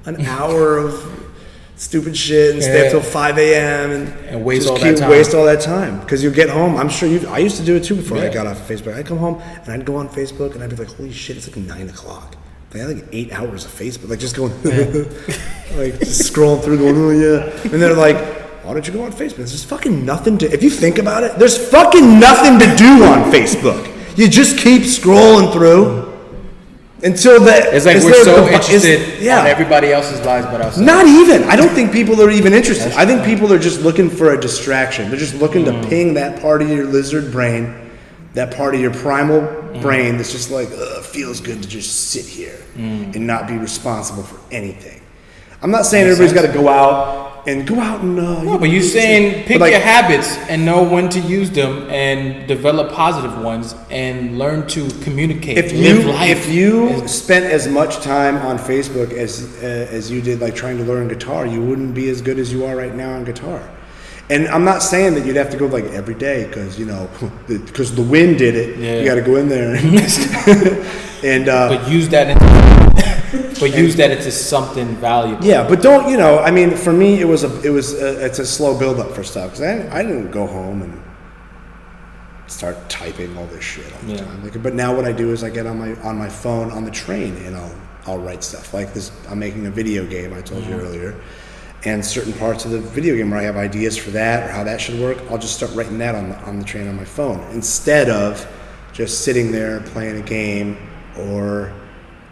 Speaker 2: an hour of stupid shit and stay up till 5 a.m. and
Speaker 1: waste all
Speaker 2: that time. Because you get home. I'm sure I used to do it too before I got off Facebook. I'd come home and I'd go on Facebook and I'd be like, holy shit, it's like 9 o'clock. I had like 8 hours of Facebook, like just going, like just scrolling through, going, oh yeah. And they're like, why don't you go on Facebook? There's just fucking nothing if you think about it, there's fucking nothing to do on Facebook. You just keep scrolling through until
Speaker 1: it's like we're so interested in everybody else's lives but ourselves.
Speaker 2: Not even. I don't think people are even interested. I think people are just looking for a distraction. They're just looking to ping that part of your lizard brain, that part of your primal brain that's just like, feels good to just sit here and not be responsible for anything. I'm not saying everybody's got to go out and
Speaker 1: no, but you're saying pick your habits and know when to use them and develop positive ones and learn to communicate. Live life.
Speaker 2: If you spent as much time on Facebook as you did like trying to learn guitar, you wouldn't be as good as you are right now on guitar. And I'm not saying that you'd have to go like every day because because the wind did it. Yeah. You got to go in there and
Speaker 1: but use that. Use that into something valuable.
Speaker 2: Yeah, but don't I mean, for me, it's a slow build up for stuff because I didn't go home and start typing all this shit all the time. Like, but now what I do is I get on my phone on the train and I'll write stuff like this. I'm making a video game, I told you earlier, and certain parts of the video game where I have ideas for that or how that should work, I'll just start writing that on the train on my phone instead of just sitting there playing a game, or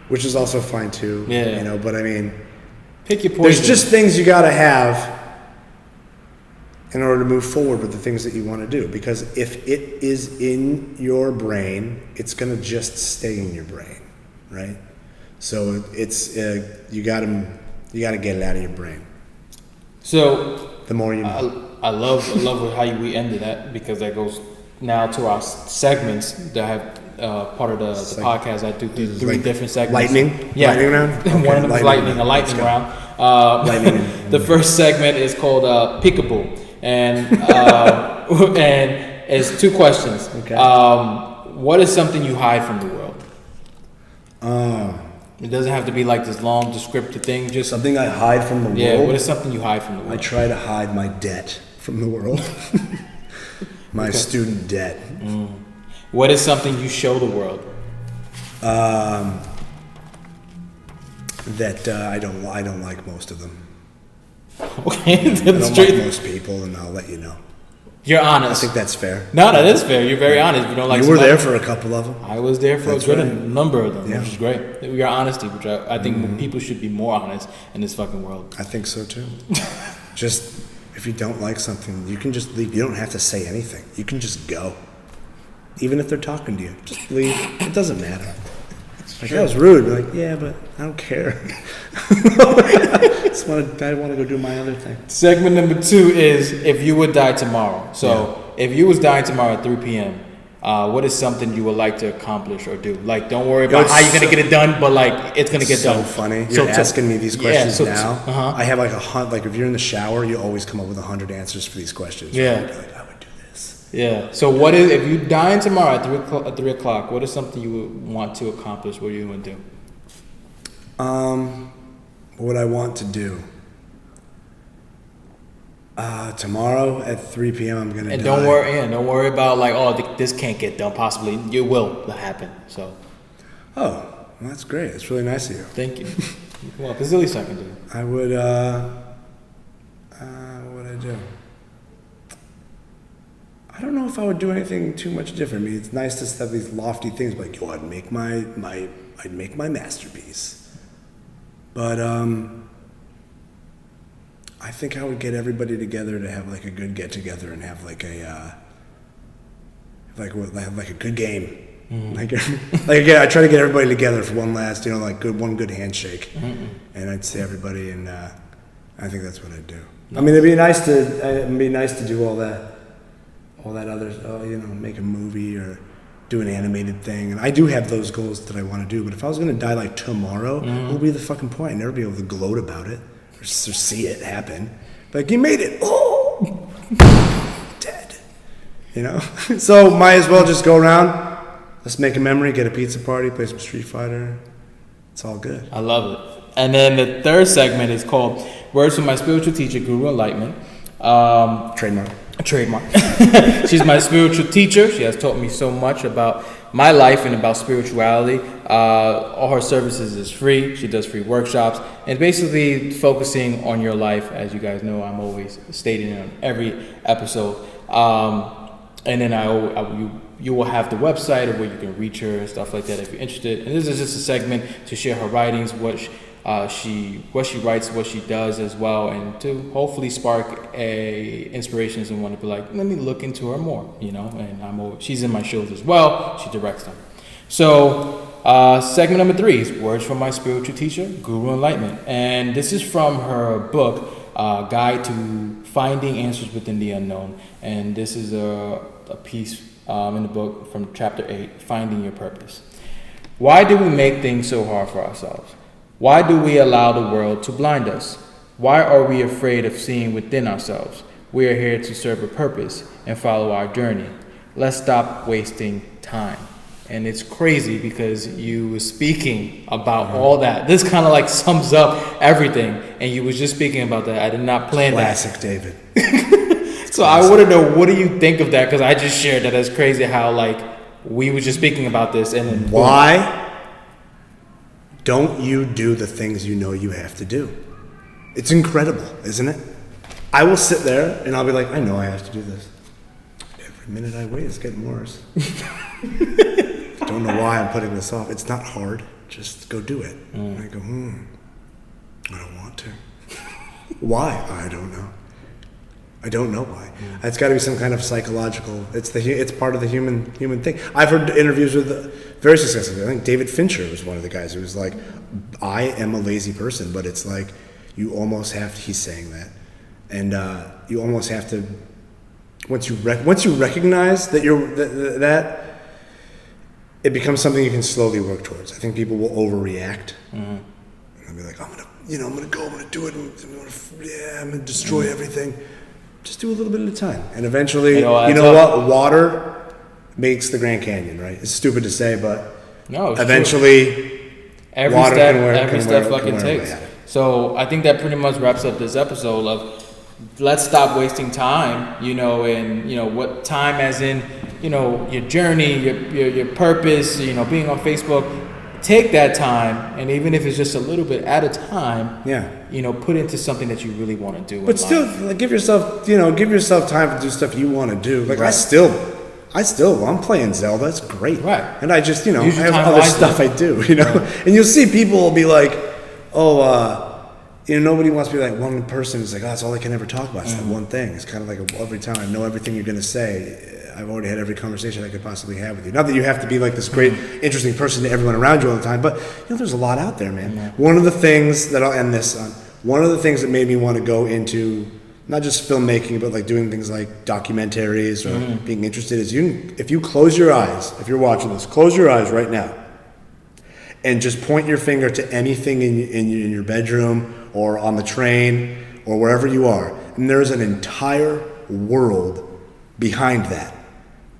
Speaker 2: which is also fine too.
Speaker 1: Yeah.
Speaker 2: You know, but I mean,
Speaker 1: pick your poison.
Speaker 2: There's just things you gotta have in order to move forward with the things that you want to do. Because if it is in your brain, it's going to just stay in your brain, right? So it's you got to get it out of your brain.
Speaker 1: So
Speaker 2: the more you know.
Speaker 1: I love how we ended that, because that goes now to our segments that have part of the podcast. I do three different segments.
Speaker 2: Lightning round. Okay.
Speaker 1: One of them is lightning round. The first segment is called Peekaboo. And it's two questions.
Speaker 2: Okay.
Speaker 1: What is something you hide from the world? It doesn't have to be like this long descriptive thing. Just
Speaker 2: something I hide from the world.
Speaker 1: Yeah. What is something you hide from the world?
Speaker 2: I try to hide my debt from the world. My student debt.
Speaker 1: What is something you show the world?
Speaker 2: That I don't like most of them.
Speaker 1: Okay,
Speaker 2: I don't like most people, and I'll let you know.
Speaker 1: You're honest.
Speaker 2: I think that's fair.
Speaker 1: No, that is fair. You're very honest. You don't like.
Speaker 2: You were there for a couple of them.
Speaker 1: I was there for a good number of them,
Speaker 2: yeah.
Speaker 1: Which is great. Your honesty, which I think people should be more honest in this fucking world.
Speaker 2: I think so too. Just if you don't like something, you can just leave. You don't have to say anything. You can just go, even if they're talking to you. Just leave. It doesn't matter. Like, that was rude. Like, yeah, but I don't care. I want to go do my other thing.
Speaker 1: Segment number 2 is if you would die tomorrow. So if you was dying tomorrow at 3 p.m., what is something you would like to accomplish or do? Like, don't worry about how you're going to get it done, but like, it's going to get done.
Speaker 2: So funny. You're asking me these questions now.
Speaker 1: I
Speaker 2: have like like if you're in the shower, you always come up with 100 answers for these questions.
Speaker 1: Yeah.
Speaker 2: Right? Like, I would do this.
Speaker 1: Yeah. So what is, if you dying tomorrow at 3 o'clock, what is something you would want to accomplish? What are you going to do?
Speaker 2: What I want to do. Tomorrow at 3 p.m. I'm gonna.
Speaker 1: And don't worry about like, oh, this can't get done. Possibly, it will happen. So.
Speaker 2: Oh, well, that's great. It's really nice of you.
Speaker 1: Thank you. Well, there's at least I can do.
Speaker 2: I would. What would I do? I don't know if I would do anything too much different. I mean, it's nice to have these lofty things, like, yo, I'd make my masterpiece. But I think I would get everybody together to have like a good get together and have like a good game. Like again, I try to get everybody together for one last, one good handshake. And I'd see everybody, and I think that's what I'd do. I mean, it'd be nice to do all that other, make a movie or do an animated thing. And I do have those goals that I want to do. But if I was going to die like tomorrow, what would be the fucking point? I'd never be able to gloat about it or see it happen. Like, you made it. Oh, dead. So might as well just go around. Let's make a memory, get a pizza party, play some Street Fighter. It's all good.
Speaker 1: I love it. And then the third segment is called Words from My Spiritual Teacher, Guru Enlightenment. Trademark. She's my spiritual teacher. She has taught me so much about my life and about spirituality. All her services is free. She does free workshops and basically focusing on your life. As you guys know, I'm always stating it on every episode. And then you will have the website of where you can reach her and stuff like that if you're interested. And this is just a segment to share her writings, what she writes, what she does as well, and to hopefully spark a inspiration and want to be like, let me look into her more, And she's in my shows as well. She directs them. So segment number 3 is Words from My Spiritual Teacher, Guru Enlightenment, and this is from her book, Guide to Finding Answers Within the Unknown, and this is a piece in the book from chapter 8, Finding Your Purpose. Why do we make things so hard for ourselves? Why do we allow the world to blind us? Why are we afraid of seeing within ourselves? We are here to serve a purpose and follow our journey. Let's stop wasting time. And it's crazy because you were speaking about all that. This kind of like sums up everything. And you was just speaking about that. I did not plan
Speaker 2: Classic David.
Speaker 1: So I want to know, what do you think of that? Because I just shared that. That's crazy how, like, we were just speaking about this. And then
Speaker 2: why don't you do the things you know you have to do? It's incredible, isn't it? I will sit there and I'll be like, I know I have to do this. Every minute I wait, it's getting worse. Don't know why I'm putting this off. It's not hard. Just go do it. And I go, I don't want to. Why? I don't know. I don't know why. It's got to be some kind of psychological. It's part of the human thing. I've heard interviews with very successful. I think David Fincher was one of the guys who was like, I am a lazy person, but it's like you almost have to, he's saying that. And you almost have to, once you recognize that that it becomes something you can slowly work towards. I think people will overreact. And they'll be like, I'm gonna go, I'm gonna do it, I'm gonna destroy everything. Just do a little bit at a time, and eventually, you know what? Water makes the Grand Canyon, right? It's stupid to say, but eventually,
Speaker 1: every step fucking takes. So I think that pretty much wraps up this episode of let's stop wasting time, and what time as in, your journey, your purpose, being on Facebook. Take that time, and even if it's just a little bit at a time, put into something that you really want to do.
Speaker 2: But still, like, give yourself time to do stuff you want to do. Like, right. I'm playing Zelda. It's great,
Speaker 1: right?
Speaker 2: And I just, I have other stuff I do, Right. And you'll see people will be like, nobody wants to be like one person is like, that's all I can ever talk about. It's that one thing. It's kind of like every time I know everything you're going to say. I've already had every conversation I could possibly have with you. Not that you have to be like this great, interesting person to everyone around you all the time, but there's a lot out there, man. Yeah. One of the things that I'll end this on, one of the things that made me want to go into not just filmmaking, but like doing things like documentaries or being interested is if you close your eyes, if you're watching this, close your eyes right now and just point your finger to anything in your bedroom or on the train or wherever you are, and there's an entire world behind that.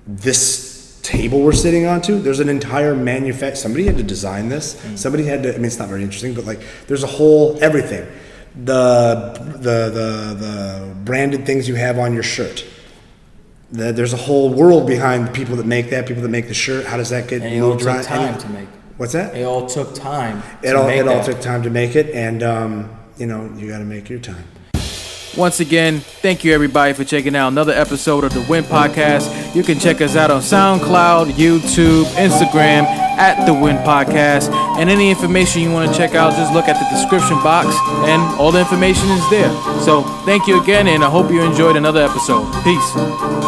Speaker 2: This table we're sitting onto, there's an entire somebody had to design this. Somebody had to, it's not very interesting, but like there's a whole everything. The branded things you have on your shirt. There's a whole world behind the people that make the shirt. How does that get moved around?
Speaker 1: It all took time to make.
Speaker 2: What's that?
Speaker 1: It all took time.
Speaker 2: It all took time to make it, and you got to make your time.
Speaker 1: Once again, thank you everybody for checking out another episode of the Win Podcast. You can check us out on SoundCloud, YouTube, Instagram at the Win Podcast. And any information you want to check out, just look at the description box and all the information is there. So thank you again, and I hope you enjoyed another episode. Peace.